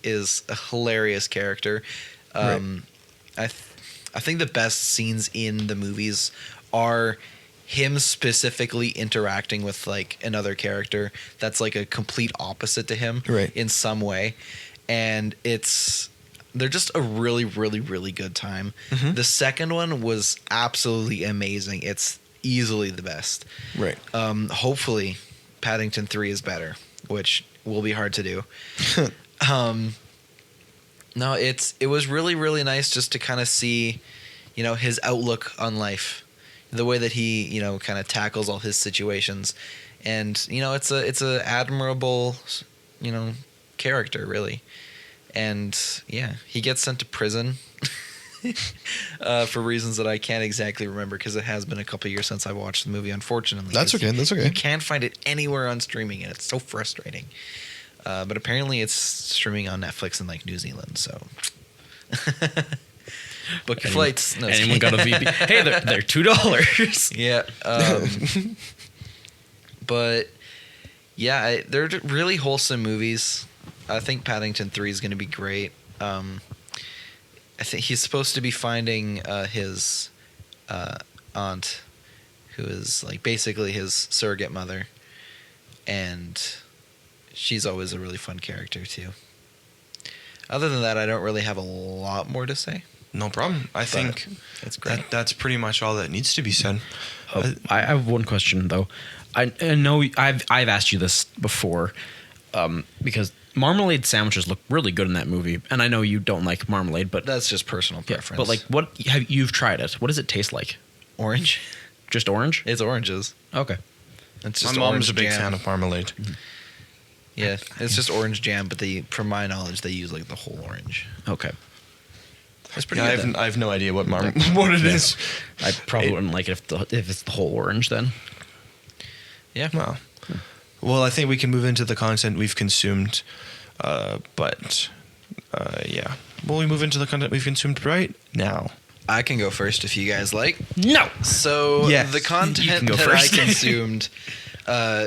Speaker 2: is a hilarious character. Right. I think the best scenes in the movies are him specifically interacting with like another character that's like a complete opposite to him, right, in some way, and they're just a really, really, really good time. Mm-hmm. The second one was absolutely amazing. It's easily the best. Right. Hopefully, Paddington 3 is better, which will be hard to do. No, it was really, really nice just to kind of see, his outlook on life, the way that he, kind of tackles all his situations, and it's a admirable, character really, and yeah, he gets sent to prison. For reasons that I can't exactly remember because it has been a couple years since I watched the movie, unfortunately. That's okay. You can't find it anywhere on streaming, and it's so frustrating. But apparently it's streaming on Netflix in like New Zealand, so book your flights. No, anyone got a VP? Hey, they're $2. Yeah. But yeah, they're really wholesome movies. I think Paddington 3 is going to be great. I think he's supposed to be finding his aunt, who is like basically his surrogate mother, and she's always a really fun character too. Other than that, I don't really have a lot more to say.
Speaker 3: No problem. I think
Speaker 2: that's great.
Speaker 3: That's pretty much all that needs to be said.
Speaker 1: I have one question though. I know I've asked you this before, because marmalade sandwiches look really good in that movie, and I know you don't like marmalade, but
Speaker 2: that's just personal preference.
Speaker 1: But like, you've tried it? What does it taste like?
Speaker 2: Orange.
Speaker 1: Just orange?
Speaker 2: It's oranges.
Speaker 1: Okay.
Speaker 2: It's just
Speaker 3: my mom's a big fan of marmalade.
Speaker 2: Mm-hmm. Yeah, it's just orange jam, but from my knowledge, they use like the whole orange.
Speaker 1: Okay.
Speaker 2: That's pretty good.
Speaker 3: I have no idea what it is.
Speaker 1: I probably wouldn't like it if it's the whole orange then.
Speaker 2: Yeah.
Speaker 3: Wow. Well, I think we can move into the content we've consumed. Yeah. Well, we move into the content we've consumed right now.
Speaker 2: I can go first if you guys like.
Speaker 1: No.
Speaker 2: So
Speaker 3: Yes.
Speaker 2: the
Speaker 1: You
Speaker 2: content
Speaker 1: can go
Speaker 2: that
Speaker 1: first.
Speaker 2: I consumed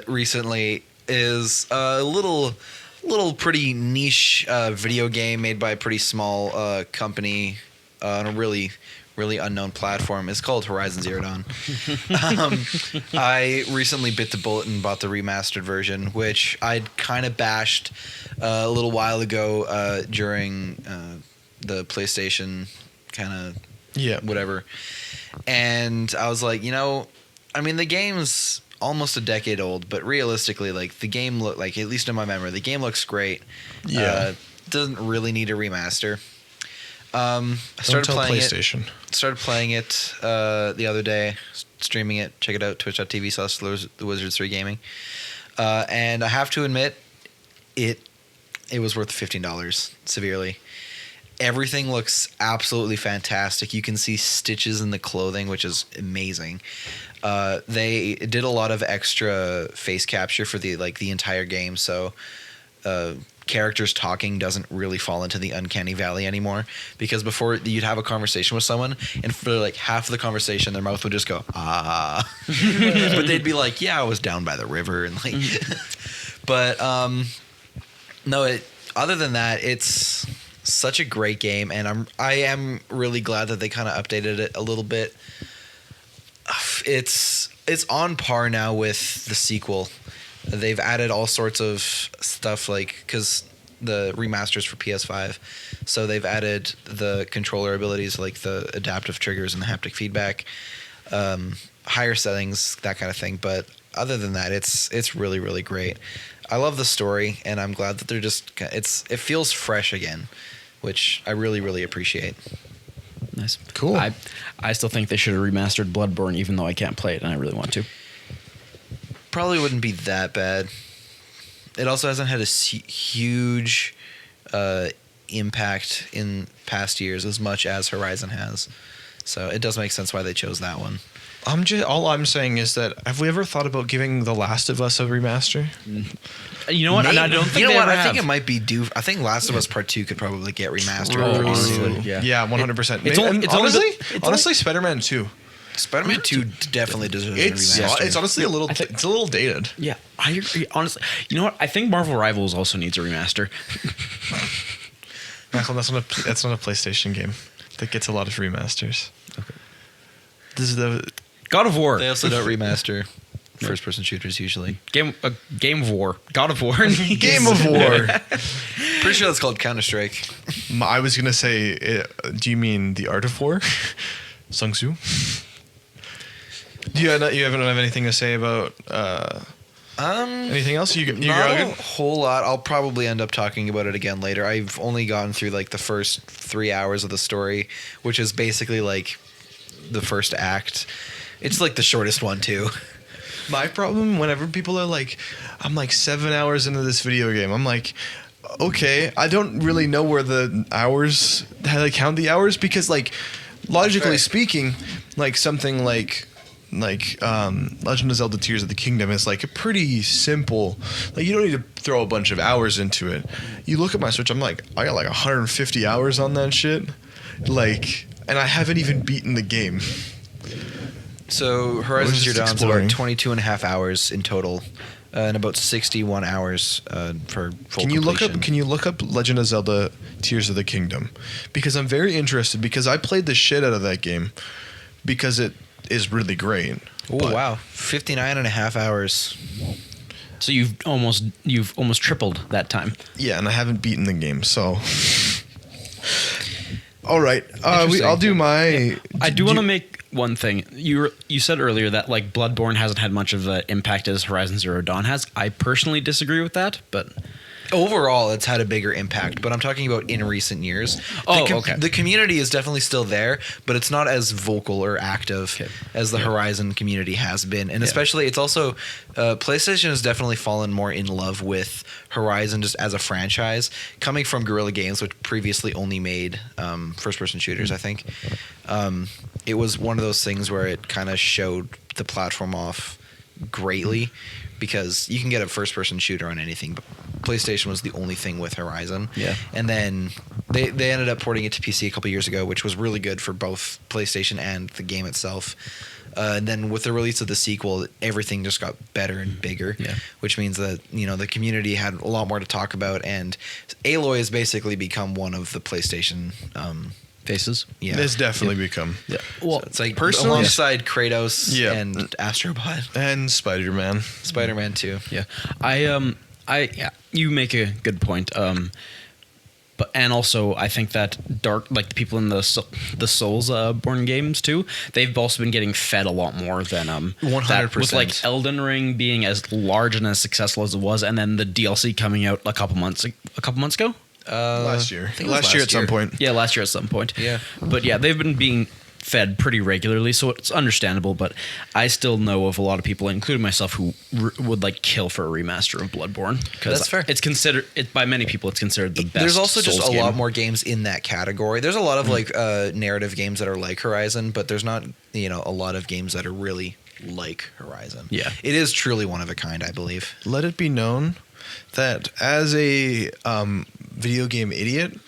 Speaker 2: recently is a little pretty niche video game made by a pretty small company on a really unknown platform. It's called Horizon Zero Dawn. I recently bit the bullet and bought the remastered version, which I'd kind of bashed a little while ago during the PlayStation kind of whatever. And I was like, the game's almost a decade old, but realistically, like the game look like, at least in my memory, the game looks great.
Speaker 3: Yeah.
Speaker 2: Doesn't really need a remaster. I
Speaker 3: Don't tell PlayStation.
Speaker 2: Started playing it the other day, streaming it. Check it out, twitch.tv/TheWizards3 Gaming. And I have to admit, it was worth $15 severely. Everything looks absolutely fantastic. You can see stitches in the clothing, which is amazing. They did a lot of extra face capture for the entire game, so characters talking doesn't really fall into the uncanny valley anymore, because before you'd have a conversation with someone and for like half of the conversation their mouth would just go ah but they'd be like, yeah, I was down by the river and like but no, other than that, it's such a great game, and I am really glad that they kind of updated it a little bit. It's on par now with the sequel. They've added all sorts of stuff, like, because the remasters for PS5, so they've added the controller abilities, like the adaptive triggers and the haptic feedback, higher settings, that kind of thing. But other than that, it's really, really great. I love the story, and I'm glad that it feels fresh again, which I really, really appreciate.
Speaker 1: Nice.
Speaker 3: Cool.
Speaker 1: I still think they should have remastered Bloodborne, even though I can't play it and I really want to.
Speaker 2: Probably wouldn't be that bad. It also hasn't had a huge impact in past years as much as Horizon has. So it does make sense why they chose that one.
Speaker 3: All I'm saying is that, have we ever thought about giving The Last of Us a remaster?
Speaker 1: You know what? And I don't think
Speaker 2: I think it might be due. I think Last of Us Part 2 could probably get remastered pretty soon.
Speaker 1: Yeah.
Speaker 3: 100%. Honestly, Spider-Man 2.
Speaker 2: Spider-Man 2 definitely deserves a remaster.
Speaker 3: It's honestly a little dated.
Speaker 1: Yeah, I agree. Honestly, you know what? I think Marvel Rivals also needs a remaster.
Speaker 3: Michael, that's not a PlayStation game that gets a lot of remasters. Okay. This is the
Speaker 1: God of War.
Speaker 2: They also don't remaster first-person shooters usually.
Speaker 1: Game of War. God of War.
Speaker 3: Game of War.
Speaker 2: Pretty sure that's called Counter-Strike.
Speaker 3: I was gonna say, do you mean The Art of War? Sun Tzu? You haven't have anything to say about anything else?
Speaker 2: Not a whole lot. I'll probably end up talking about it again later. I've only gone through like the first 3 hours of the story, which is basically like the first act. It's like the shortest one too.
Speaker 3: My problem, whenever people are like, I'm like 7 hours into this video game, I'm like, okay, I don't really know where the hours, how they count the hours, because like logically speaking, like something like Legend of Zelda Tears of the Kingdom is like a pretty simple, like you don't need to throw a bunch of hours into it. You look at my Switch, I'm like, I got like 150 hours on that shit, like, and I haven't even beaten the game.
Speaker 2: So Horizon Zero Dawn is about 22 and a half hours in total, and about 61 hours for full completion.
Speaker 3: Can you look up Legend of Zelda Tears of the Kingdom? Because I'm very interested, because I played the shit out of that game because it is really great.
Speaker 2: Oh wow, 59 and a half hours.
Speaker 1: So you've almost tripled that time.
Speaker 3: Yeah, and I haven't beaten the game, so. All right, I'll do my.
Speaker 1: I do want to make one thing. You said earlier that like Bloodborne hasn't had much of an impact as Horizon Zero Dawn has. I personally disagree with that, but
Speaker 2: overall it's had a bigger impact, but I'm talking about in recent years.
Speaker 1: Okay.
Speaker 2: The community is definitely still there, but it's not as vocal or active as the Horizon community has been. And especially it's also PlayStation has definitely fallen more in love with Horizon just as a franchise, coming from Guerrilla Games, which previously only made first-person shooters, I think. It was one of those things where it kind of showed the platform off greatly because you can get a first-person shooter on anything, but PlayStation was the only thing with Horizon.
Speaker 1: Yeah.
Speaker 2: And then they ended up porting it to PC a couple years ago, which was really good for both PlayStation and the game itself. And then with the release of the sequel, everything just got better and bigger, which means that, the community had a lot more to talk about. And Aloy has basically become one of the PlayStation
Speaker 1: faces.
Speaker 2: Yeah.
Speaker 3: It's definitely become.
Speaker 1: Yeah.
Speaker 2: Well, so it's like
Speaker 3: personally,
Speaker 2: alongside Kratos and Astrobot.
Speaker 3: And Spider-Man.
Speaker 2: Spider-Man 2.
Speaker 1: Yeah. You make a good point. But and also I think that the people in the Soulsborne games too, they've also been getting fed a lot more than
Speaker 2: 100%.
Speaker 1: With like Elden Ring being as large and as successful as it was, and then the DLC coming out a couple months ago.
Speaker 3: Last year.
Speaker 2: I think it was
Speaker 3: Last year at some point.
Speaker 1: Yeah, last year at some point.
Speaker 2: Yeah.
Speaker 1: But yeah, they've been being fed pretty regularly, so it's understandable. But I still know of a lot of people, including myself, who would like kill for a remaster of Bloodborne.
Speaker 2: That's fair.
Speaker 1: It's considered by many people. It's considered the best.
Speaker 2: There's also
Speaker 1: Souls
Speaker 2: just a
Speaker 1: game.
Speaker 2: lot more games in that category. There's a lot of like narrative games that are like Horizon, but there's not a lot of games that are really like Horizon.
Speaker 1: Yeah.
Speaker 2: It is truly one of a kind, I believe.
Speaker 3: Let it be known that as a video game idiot,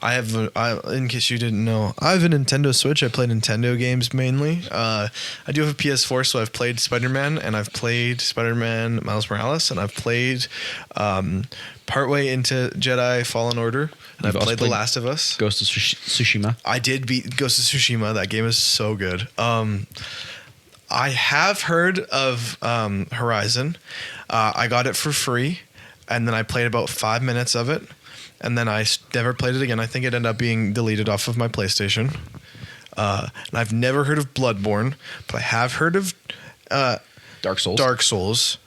Speaker 3: in case you didn't know, I have a Nintendo Switch. I play Nintendo games mainly. I do have a PS4, so I've played Spider-Man, and I've played Spider-Man Miles Morales, and I've played partway into Jedi Fallen Order, and I've played The Last of Us.
Speaker 1: Ghost of Tsushima.
Speaker 3: I did beat Ghost of Tsushima. That game is so good. I have heard of Horizon. I got it for free, and then I played about 5 minutes of it. And then I never played it again. I think it ended up being deleted off of my PlayStation. And I've never heard of Bloodborne, but I have heard of
Speaker 1: Dark Souls.
Speaker 3: Dark Souls.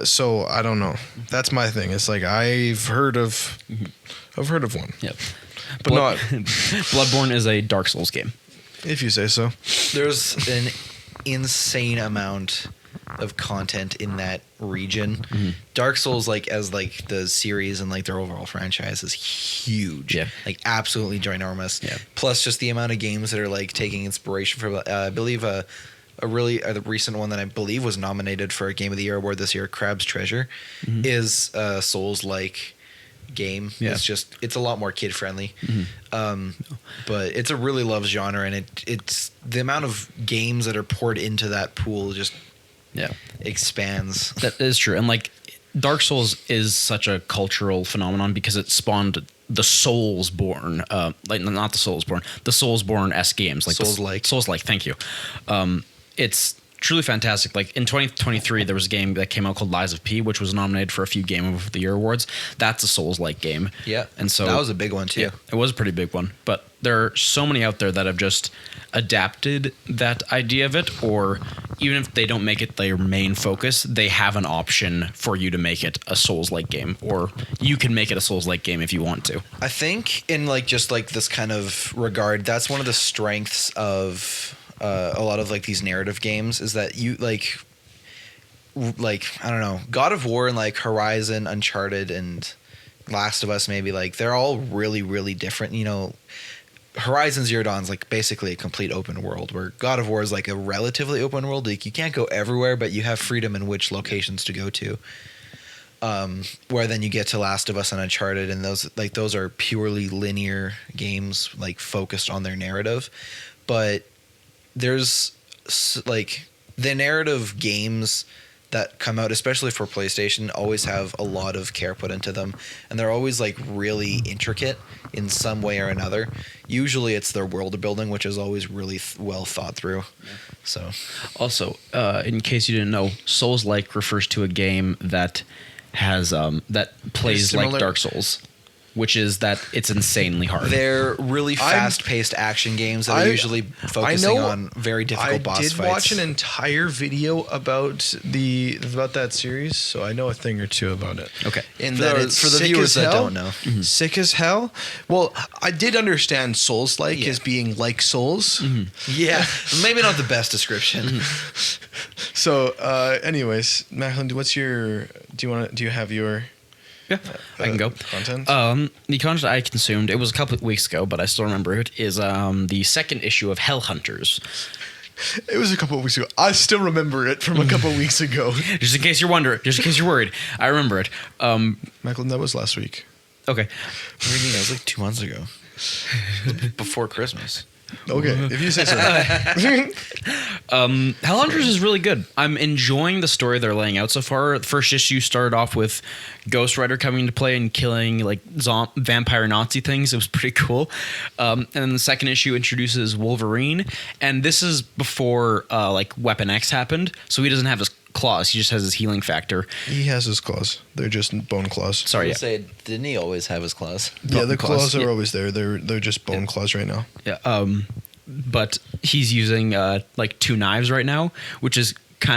Speaker 3: So I don't know. That's my thing. It's like I've heard of one.
Speaker 1: Yep.
Speaker 3: But not
Speaker 1: Bloodborne is a Dark Souls game.
Speaker 3: if you say so.
Speaker 2: There's an insane amount of content in that region.
Speaker 1: Mm-hmm.
Speaker 2: Dark Souls, as the series and their overall franchise, is huge.
Speaker 1: Yeah.
Speaker 2: Absolutely ginormous.
Speaker 1: Yeah.
Speaker 2: Plus, just the amount of games that are taking inspiration from. I believe the recent one that I believe was nominated for a Game of the Year award this year, Crab's Treasure, is a Souls-like game.
Speaker 1: Yeah.
Speaker 2: It's a lot more kid friendly. But it's a really loved genre, and it's the amount of games that are poured into that pool just expands.
Speaker 1: That is true. And Dark Souls is such a cultural phenomenon because it spawned the Soulsborne, not the Soulsborne, the Soulsborne-esque games. Souls-like, thank you. It's truly fantastic. In 2023, there was a game that came out called Lies of P, which was nominated for a few Game of the Year awards. That's a Souls-like game.
Speaker 2: Yeah.
Speaker 1: And so
Speaker 2: that was a big one too.
Speaker 1: Yeah, it was a pretty big one. But there are so many out there that have just adapted that idea of it, or even if they don't make it their main focus, they have an option for you to make it a Souls-like game, or you can make it a Souls-like game if you want to.
Speaker 2: I think in this kind of regard, that's one of the strengths of a lot of these narrative games is that you I don't know, God of War and Horizon, Uncharted, and Last of Us maybe they're all really, really different. Horizon Zero Dawn's basically a complete open world, where God of War is a relatively open world. You can't go everywhere, but you have freedom in which locations to go to. Where then you get to Last of Us and Uncharted, and those are purely linear games, focused on their narrative. But there's the narrative games that come out, especially for PlayStation, always have a lot of care put into them, and they're always really intricate in some way or another. Usually it's their world building, which is always really well thought through. Yeah. So
Speaker 1: also, in case you didn't know, Souls-like refers to a game that has that plays like Dark Souls, which is that it's insanely hard.
Speaker 2: They're really fast-paced action games that are usually focusing on very difficult boss fights.
Speaker 3: I did watch an entire video about that series, so I know a thing or two about it.
Speaker 1: Okay.
Speaker 3: And
Speaker 2: for
Speaker 3: that
Speaker 2: the,
Speaker 3: it's
Speaker 2: for the
Speaker 3: sick
Speaker 2: viewers
Speaker 3: as
Speaker 2: that
Speaker 3: hell.
Speaker 2: don't know.
Speaker 3: Mm-hmm. Sick as hell. Well, I did understand Souls-like as being like Souls.
Speaker 2: Mm-hmm. Yeah, maybe not the best description.
Speaker 3: So, anyways, Macklin, what's your? Do you have your?
Speaker 1: Yeah, I can go.
Speaker 3: Content?
Speaker 1: The content I consumed, it was a couple of weeks ago, but I still remember it, is the second issue of Hell Hunters.
Speaker 3: It was a couple of weeks ago. I still remember it from a couple of weeks ago.
Speaker 1: Just in case you're wondering, just in case you're worried, I remember it.
Speaker 3: Michael, that was last week.
Speaker 1: Okay.
Speaker 2: What do you mean? It was like 2 months ago. Before Christmas.
Speaker 3: Okay, if you say so.
Speaker 1: Hellhunters is really good. I'm enjoying the story they're laying out so far. The first issue started off with Ghost Rider coming into play and killing like vampire Nazi things. It was pretty cool. And then the second issue introduces Wolverine, and this is before like Weapon X happened, so he doesn't have his claws. He just has his healing factor.
Speaker 3: He has his claws. They're just bone claws.
Speaker 1: Sorry, yeah.
Speaker 2: Say, didn't he always have his claws?
Speaker 3: Yeah, the claws are
Speaker 1: yeah.
Speaker 3: always there. They're just bone claws right now.
Speaker 1: Yeah. But he's using like 2 knives right now, which is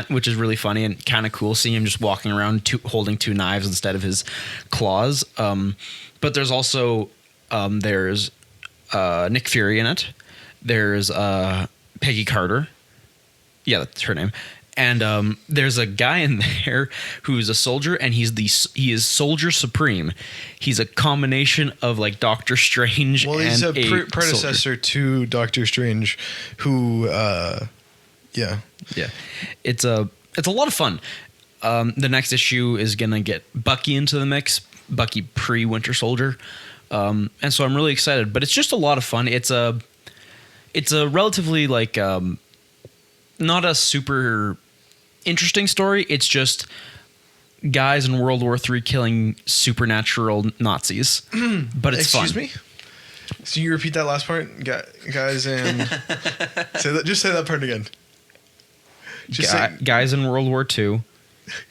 Speaker 1: really funny and kind of cool seeing him just walking around holding 2 knives instead of his claws. But there's also there's Nick Fury in it. There's Peggy Carter. Yeah, that's her name. And there's a guy in there who's a soldier, and he is Soldier Supreme. He's a combination of like Doctor Strange.
Speaker 3: Well, he's
Speaker 1: and
Speaker 3: a predecessor to Doctor Strange, who, yeah,
Speaker 1: it's a lot of fun. The next issue is gonna get Bucky into the mix. Bucky pre-Winter Soldier, and so I'm really excited. But it's just a lot of fun. It's a relatively like not a super interesting story. It's just guys in World War III killing supernatural Nazis, but it's fun.
Speaker 3: Excuse me? So you repeat that last part, guys, and just say that part again.
Speaker 1: Guys in World War II.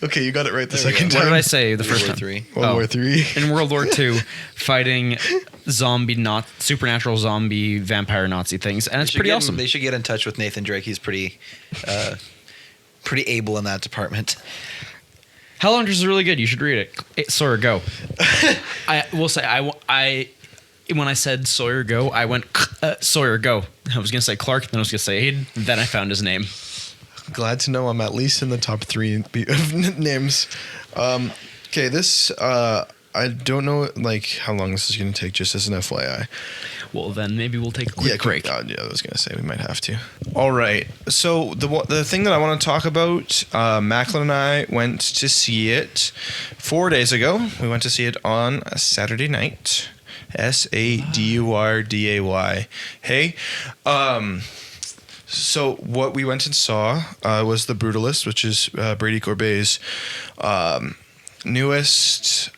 Speaker 3: Okay, you got it right the
Speaker 2: There we
Speaker 3: second
Speaker 2: go.
Speaker 3: time.
Speaker 1: What did I say the first
Speaker 2: World
Speaker 1: time?
Speaker 2: War III.
Speaker 3: World War III.
Speaker 1: In World War II, fighting supernatural zombie vampire Nazi things, and it's pretty awesome.
Speaker 2: They should get in touch with Nathan Drake. He's pretty able in that department.
Speaker 1: Hellhunters is really good. You should read it. Sawyer, go. I will say, I when I said Sawyer, go, I went Sawyer, go. I was gonna say Clark, then I was gonna say Aiden, then I found his name.
Speaker 3: Glad to know I'm at least in the top 3 of names. Okay, this I don't know like how long this is going to take. Just as an FYI.
Speaker 1: Well, then maybe we'll take a quick break.
Speaker 3: Yeah, I was going to say we might have to. All right. So the thing that I want to talk about, Macklin and I went to see it 4 days ago. We went to see it on a Saturday night. Sadurday. Hey. So what we went and saw was The Brutalist, which is Brady Corbet's newest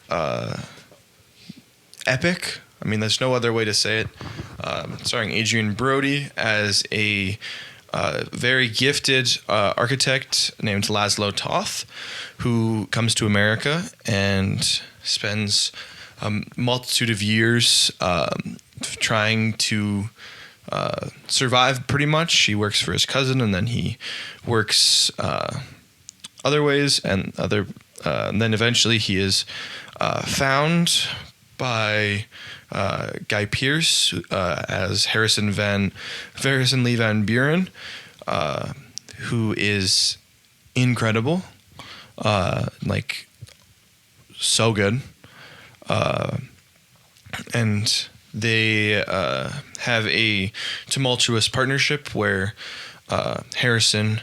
Speaker 3: epic. I mean, there's no other way to say it. Starring Adrian Brody as a very gifted architect named Laszlo Toth, who comes to America and spends a multitude of years trying to survive pretty much. He works for his cousin, and then he works other ways, and then eventually he is found by Guy Pearce as Harrison Lee Van Buren, who is incredible, like so good, and they have a tumultuous partnership where Harrison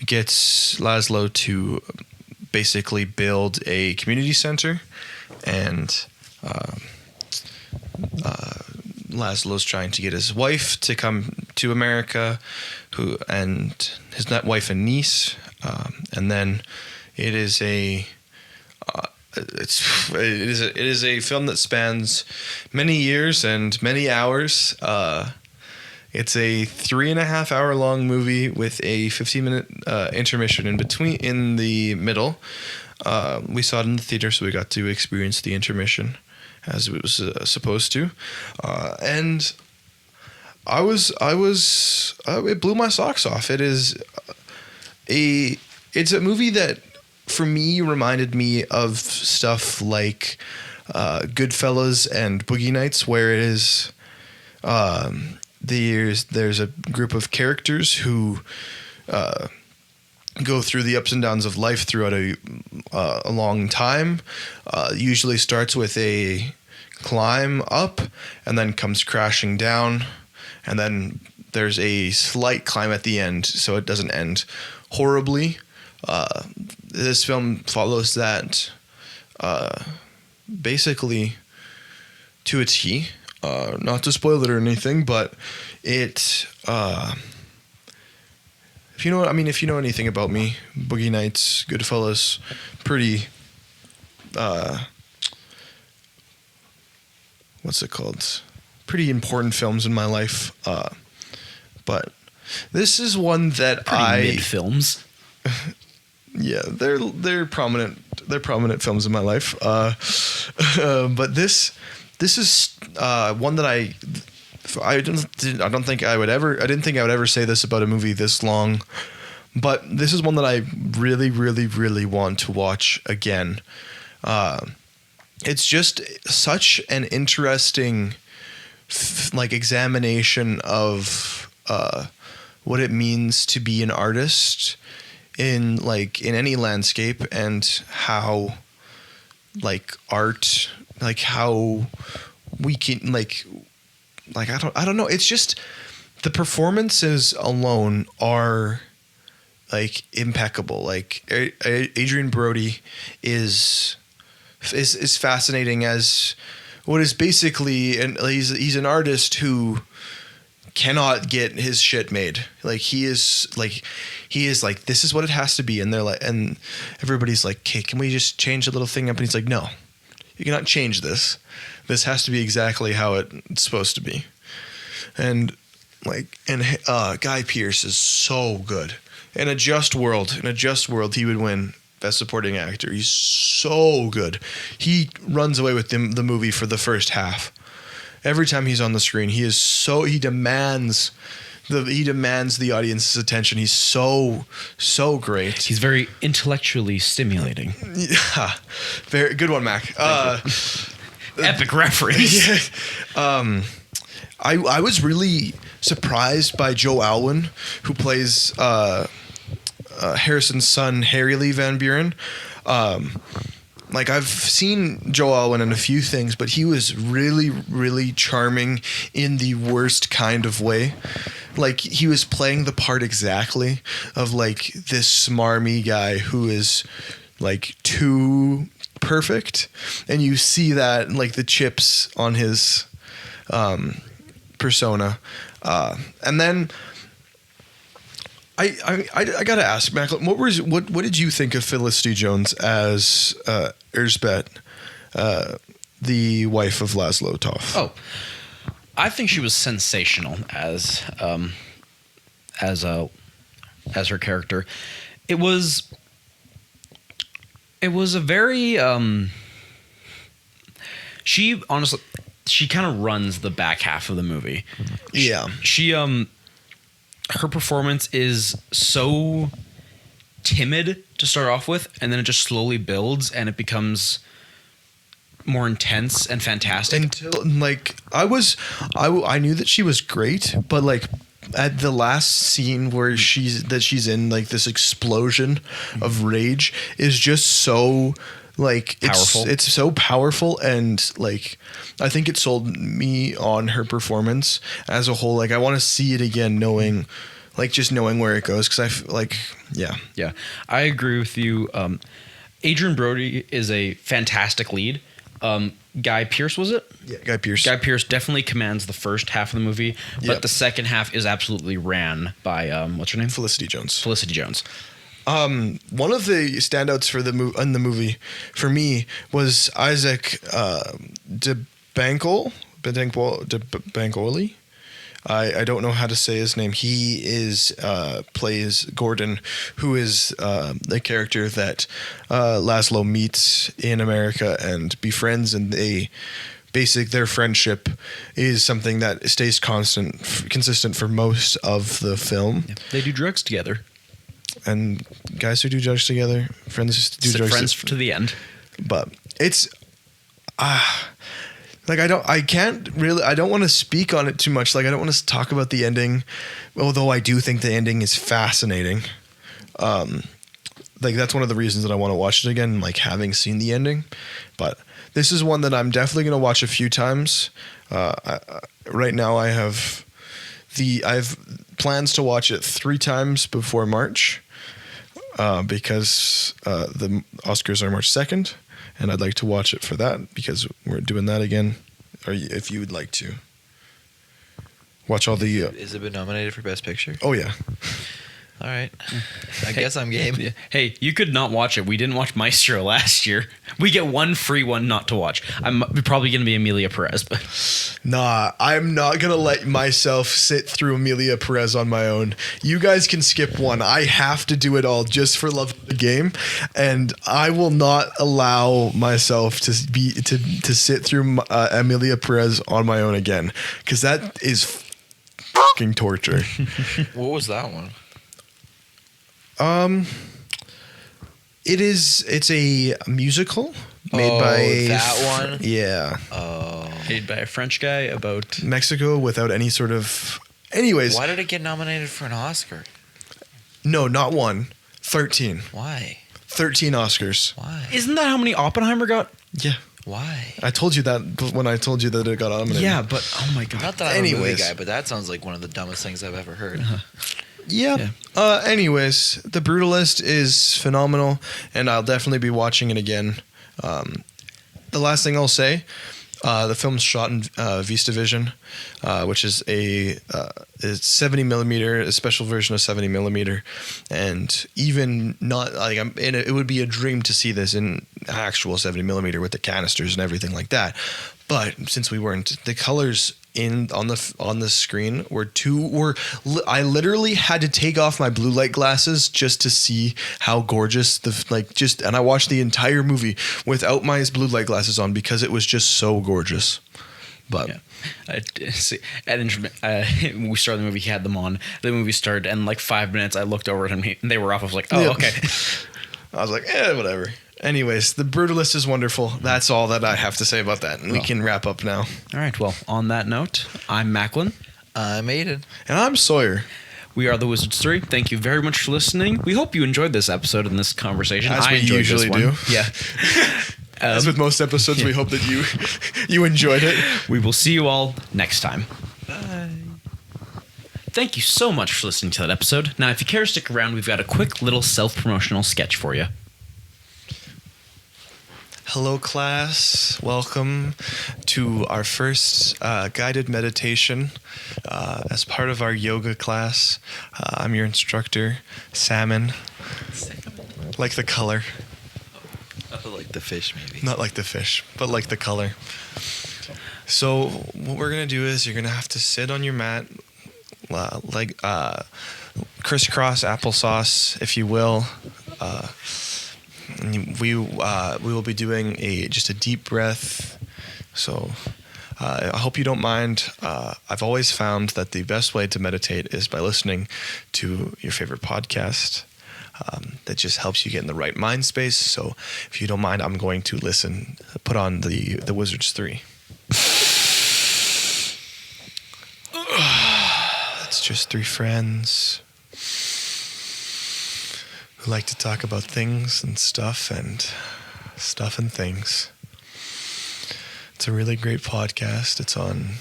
Speaker 3: gets Laszlo to basically build a community center, and Laszlo's trying to get his wife to come to America, and his wife and niece, and then it is a film that spans many years and many hours. It's a 3.5 hour long movie with a 15-minute intermission in the middle. We saw it in the theater, so we got to experience the intermission as it was supposed to, and it blew my socks off. It's a movie that, for me, reminded me of stuff like Goodfellas and Boogie Nights, where it is there's a group of characters who go through the ups and downs of life throughout a long time. Usually starts with a climb up and then comes crashing down, and then there's a slight climb at the end, so it doesn't end horribly. This film follows that basically to a T. Not to spoil it or anything, but it. If you know anything about me, Boogie Nights, Goodfellas, pretty. What's it called? Pretty important films in my life. But this is one that
Speaker 1: Pretty mid films.
Speaker 3: Yeah, they're prominent. They're prominent films in my life. But this is one that I didn't think I would ever say this about a movie this long. But this is one that I really, really, really want to watch again. It's just such an interesting examination of what it means to be an artist in any landscape, and how art, how we can I don't know, it's just the performances alone are impeccable. Adrian Brody is fascinating as what is basically, and he's an artist who cannot get his shit made. He is this is what it has to be, and and everybody's like, okay, can we just change a little thing up? And he's like, no, you cannot change this. This has to be exactly how it's supposed to be. And Guy Pearce is so good. In a just world, he would win Best Supporting Actor. He's so good. He runs away with the movie for the first half. Every time he's on the screen, he demands the audience's attention. He's so great.
Speaker 1: He's very intellectually stimulating.
Speaker 3: Yeah, very good one, Mac.
Speaker 1: Epic reference.
Speaker 3: Yeah. I was really surprised by Joe Alwyn, who plays Harrison's son, Harry Lee Van Buren. I've seen Joe Alwyn in a few things, but he was really, really charming in the worst kind of way. He was playing the part exactly of this smarmy guy who is too perfect, and you see that the chips on his persona. And then I gotta ask, Mac, what did you think of Felicity Jones as Erzbet, the wife of Laszlo Toth?
Speaker 1: Oh, I think she was sensational as her character. It was a very she honestly, she kind of runs the back half of the movie.
Speaker 3: Yeah.
Speaker 1: She her performance is so timid to start off with, and then it just slowly builds and it becomes more intense and fantastic.
Speaker 3: Until I knew that she was great, but at the last scene where she's in this explosion of rage is just so
Speaker 1: powerful.
Speaker 3: It's so powerful, and I think it sold me on her performance as a whole. I want to see it again, knowing where it goes, because
Speaker 1: Yeah, I agree with you. Adrian Brody is a fantastic lead. Guy Pearce, was it?
Speaker 3: Yeah, Guy Pearce.
Speaker 1: Guy Pearce definitely commands the first half of the movie, but the second half is absolutely ran by what's her name?
Speaker 3: Felicity Jones.
Speaker 1: One
Speaker 3: of the standouts in the movie for me was Isaac Bancoli. I don't know how to say his name. He plays Gordon, who is the character that Laszlo meets in America and befriends, and their friendship is something that stays consistent for most of the film.
Speaker 1: Yeah. They do drugs together.
Speaker 3: And guys who do drugs together, friends who do drugs
Speaker 1: friends to the end.
Speaker 3: But it's I don't want to speak on it too much. I don't want to talk about the ending, although I do think the ending is fascinating. That's one of the reasons that I want to watch it again, having seen the ending. But this is one that I'm definitely going to watch a few times. Right now I have I've plans to watch it 3 times before March, because the Oscars are March 2nd, and I'd like to watch it for that because we're doing that again. Or if you would like to watch all the.
Speaker 2: Is it been nominated for Best Picture?
Speaker 3: Oh yeah.
Speaker 2: All right. I guess I'm game.
Speaker 1: Hey, you could not watch it. We didn't watch Maestro last year. We get one free one not to watch. I'm probably going to be Emilia Perez, but
Speaker 3: Nah, I'm not going to let myself sit through Emilia Perez on my own. You guys can skip one. I have to do it all just for love of the game, and I will not allow myself to sit through Emilia Perez on my own again, because that is fucking torture.
Speaker 2: What was that one?
Speaker 3: It's a musical made by
Speaker 2: that one.
Speaker 3: Yeah,
Speaker 1: made by a French guy about
Speaker 3: Mexico without any sort of. Anyways,
Speaker 2: Why did it get nominated for an Oscar?
Speaker 3: no, not one. 13.
Speaker 2: Why?
Speaker 3: 13 Oscars.
Speaker 2: Why?
Speaker 1: Isn't that how many Oppenheimer got?
Speaker 3: Yeah,
Speaker 2: Why?
Speaker 3: I told you that when I told you that it got nominated.
Speaker 1: Yeah, but oh my god.
Speaker 2: Not that I'm a movie
Speaker 3: Anyways.
Speaker 2: guy, but that sounds like one of the dumbest things I've ever heard.
Speaker 3: Yeah. Anyways, The Brutalist is phenomenal, and I'll definitely be watching it again. The last thing I'll say, the film's shot in VistaVision, which is it's 70 millimeter, a special version of 70 millimeter, and even not like it would be a dream to see this in actual 70 millimeter with the canisters and everything like that. But since we weren't, the colors on the screen I literally had to take off my blue light glasses just to see how gorgeous and I watched the entire movie without my blue light glasses on because it was just so gorgeous. But
Speaker 1: we started the movie, he had them on. The movie started, and like 5 minutes, I looked over at him, and they were off. I was like, oh,
Speaker 3: Yep.
Speaker 1: okay.
Speaker 3: I was like, whatever. Anyways, The Brutalist is wonderful. That's all that I have to say about that. And we can wrap up now.
Speaker 1: All right. Well, on that note, I'm Macklin.
Speaker 2: I'm Aiden.
Speaker 3: And I'm Sawyer.
Speaker 1: We are the Wizards 3. Thank you very much for listening. We hope you enjoyed this episode and this conversation.
Speaker 3: As
Speaker 1: I
Speaker 3: we
Speaker 1: enjoyed
Speaker 3: usually
Speaker 1: this one.
Speaker 3: do.
Speaker 1: Yeah.
Speaker 3: As with most episodes, we hope that you enjoyed it.
Speaker 1: We will see you all next time.
Speaker 2: Bye.
Speaker 1: Thank you so much for listening to that episode. Now, if you care to stick around, we've got a quick little self-promotional sketch for you.
Speaker 3: Hello, class. Welcome to our first guided meditation as part of our yoga class. I'm your instructor, Salmon. Like the color.
Speaker 2: Like the fish, maybe.
Speaker 3: Not like the fish, but like the color. So what we're going to do is you're going to have to sit on your mat, crisscross applesauce, if you will. We will be doing just a deep breath. So I hope you don't mind. I've always found that the best way to meditate is by listening to your favorite podcast. That just helps you get in the right mind space. So if you don't mind, I'm going to put on the Wizards 3. It's just 3 friends who like to talk about things and stuff and things. It's a really great podcast. It's on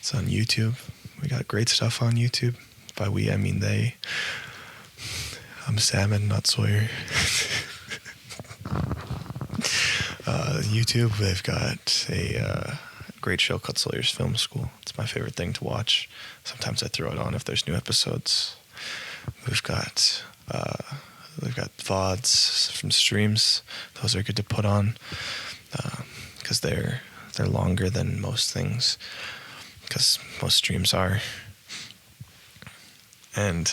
Speaker 3: YouTube. We got great stuff on YouTube. By we, I mean they. I'm Salmon, not Sawyer. YouTube, they've got a great show called Sawyer's Film School. It's my favorite thing to watch. Sometimes I throw it on if there's new episodes. We've got VODs from streams. Those are good to put on because they're longer than most things, because most streams are. And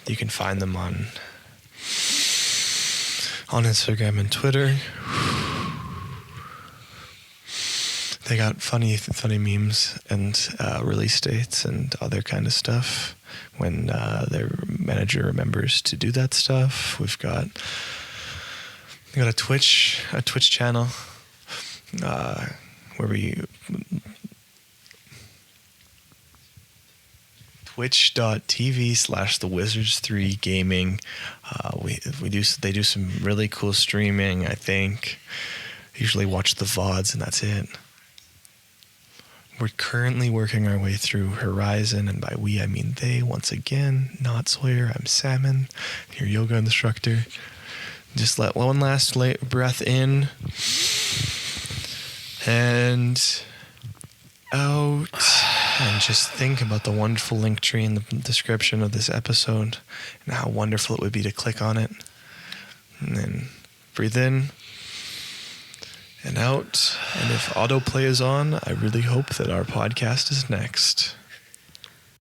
Speaker 3: you can find them on Instagram and Twitter. They got funny Memes and release dates and other kind of stuff when their manager remembers to do that stuff. We got a Twitch channel where we twitch.tv/thewizards3 gaming. They do some really cool streaming, I think. Usually watch the VODs and that's it. We're currently working our way through Horizon, and by we, I mean they. Once again, not Sawyer. I'm Salmon, your yoga instructor. Just let one last breath in and out, and just think about the wonderful link tree in the description of this episode and how wonderful it would be to click on it. And then breathe in and out. And if autoplay is on, I really hope that our podcast is next.